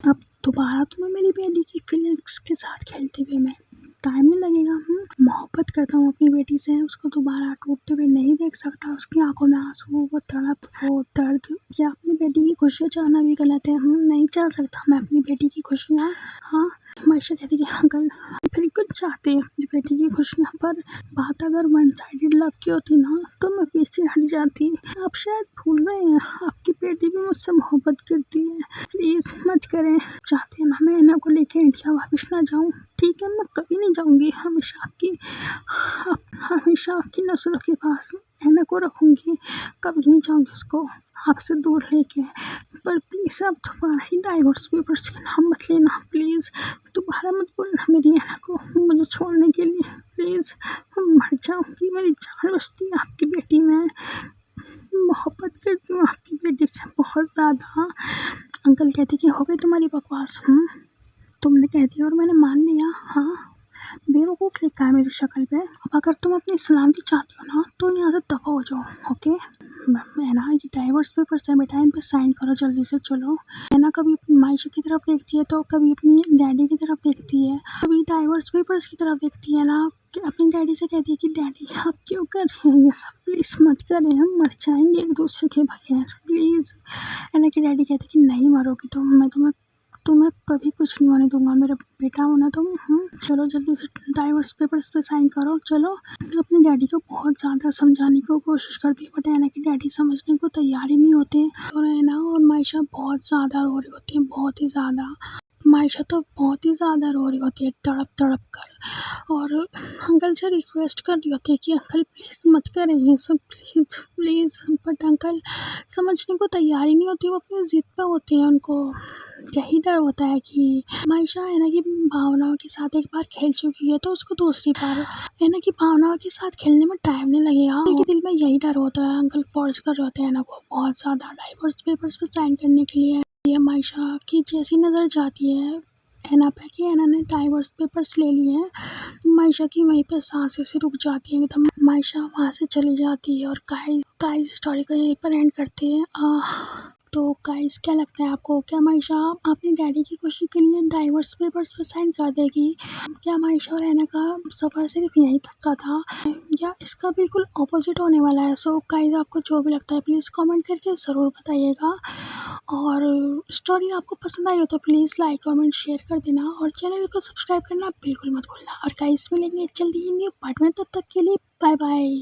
अब दोबारा तुम्हें मेरी बेटी की फीलिंग्स के साथ खेलते हुए मैं टाइम नहीं लगेगा। मोहब्बत करता हूँ अपनी बेटी से, उसको दोबारा टूटते हुए नहीं देख सकता, उसकी आंखों में आंसू, वो तड़प, वो दर्द। क्या अपनी बेटी की खुशियाँ चाहना भी गलत है? नहीं चाह सकता मैं अपनी बेटी की खुशियाँ। हाँ, मायशा कहती है अंकल बिल्कुल चाहते हैं अपनी बेटी की खुशियाँ, पर बात अगर वन साइडेड लव की होती ना तो मैं पीछे हट जाती। आप शायद भूल गए हैं, आपकी बेटी भी मुझसे मोहब्बत करती है, प्लीज़ मत करें। चाहते हैं ना मैं ऐना को लेके इंडिया वापस ना जाऊँ, ठीक है मैं कभी नहीं जाऊँगी, हमेशा आपकी नज़रों के पास ऐना को रखूँगी, कभी नहीं जाऊँगी उसको आपसे दूर लेके। पर प्लीज़ आप दोबारा ही डाइवोर्स पेपर्स के नाम मत लेना, प्लीज़ दोबारा मत बोलना मेरी ऐना को मुझे छोड़ने के लिए, प्लीज़ मर जाऊँगी, मेरी जान बसती है आपकी बेटी में, मोहब्बत करती हूँ आपकी बेटी से बहुत ज़्यादा। अंकल कहते कि हो गई तुम्हारी बकवास, तुमने कह दिया और मैंने मान लिया। हाँ, बेवकूफ़ लिखा है मेरी शक्ल पे। अब अगर तुम अपनी सलामती चाहती हो ना तो यहाँ से दफ़ा हो जाओ, ओके। मैं ना ये डाइवोर्स पेपर्स है बेटा, इन पे साइन करो जल्दी से, चलो। है ना, कभी अपनी मायशा की तरफ देखती है तो कभी अपनी डैडी की तरफ देखती है, कभी डाइवोर्स पेपर्स की तरफ देखती है ना, कि अपनी डैडी से कहती है कि डैडी आप क्यों कर रहे हैं ये सब, प्लीज़ मत करें, हम मर जाएंगे एक दूसरे के बगैर, प्लीज़। है ना कि डैडी कहते कि नहीं मरोगी तुम, मैं तुम्हें कभी कुछ नहीं होने दूंगा, मेरा बेटा हो ना तुम। चलो जल्दी से डाइवोर्स पेपर्स पे साइन करो, चलो। अपने डैडी को बहुत ज़्यादा समझाने की कोशिश करती है, बट ऐना कि डैडी समझने को तैयार ही नहीं होते। और ऐना और मायशा बहुत ज़्यादा रो रही होती है, बहुत ही ज़्यादा। मायशा तो बहुत ही ज़्यादा रो रही होती है तड़प तड़प कर, और अंकल से रिक्वेस्ट कर रही होती है कि अंकल प्लीज़ मत करें ये सब, प्लीज़ प्लीज़। बट अंकल समझने को तैयार ही नहीं होती, वो अपनी ज़िद पे होती हैं। उनको यही डर होता है कि मायशा है ना कि भावनाओं के साथ एक बार खेल चुकी है तो उसको दूसरी बार है ना कि भावनाओं के साथ खेलने में टाइम नहीं लगेगा। उनके दिल में यही डर होता है, अंकल फोर्स कर रहे होते हैं ना को बहुत ज़्यादा डाइवोर्स पेपर्स पे साइन करने के लिए। ये मायशा की जैसी नज़र जाती है ऐना पे कि ऐना ने डाइवोर्स पेपर्स ले लिए हैं, मायशा की वहीं पे सांसें से रुक जाती हैं एकदम। मायशा वहाँ से चली जाती है और गाइस स्टोरी को यहीं पर एंड करते हैं। तो गाइस क्या लगता है आपको, क्या मायशा अपनी डैडी की खुशी के लिए डाइवोर्स पेपर्स पे साइन कर देगी? क्या मायशा और ऐना का सफ़र सिर्फ यहीं तक का था या इसका बिल्कुल ऑपोजिट होने वाला है? सो गाइस आपको जो भी लगता है प्लीज़ कमेंट करके ज़रूर बताइएगा, और स्टोरी आपको पसंद आई हो तो प्लीज़ लाइक कमेंट शेयर कर देना, और चैनल को सब्सक्राइब करना बिल्कुल मत भूलना। और गाइस मिलेंगे जल्दी ही न्यू पार्ट में, तब तक के लिए बाय बाय।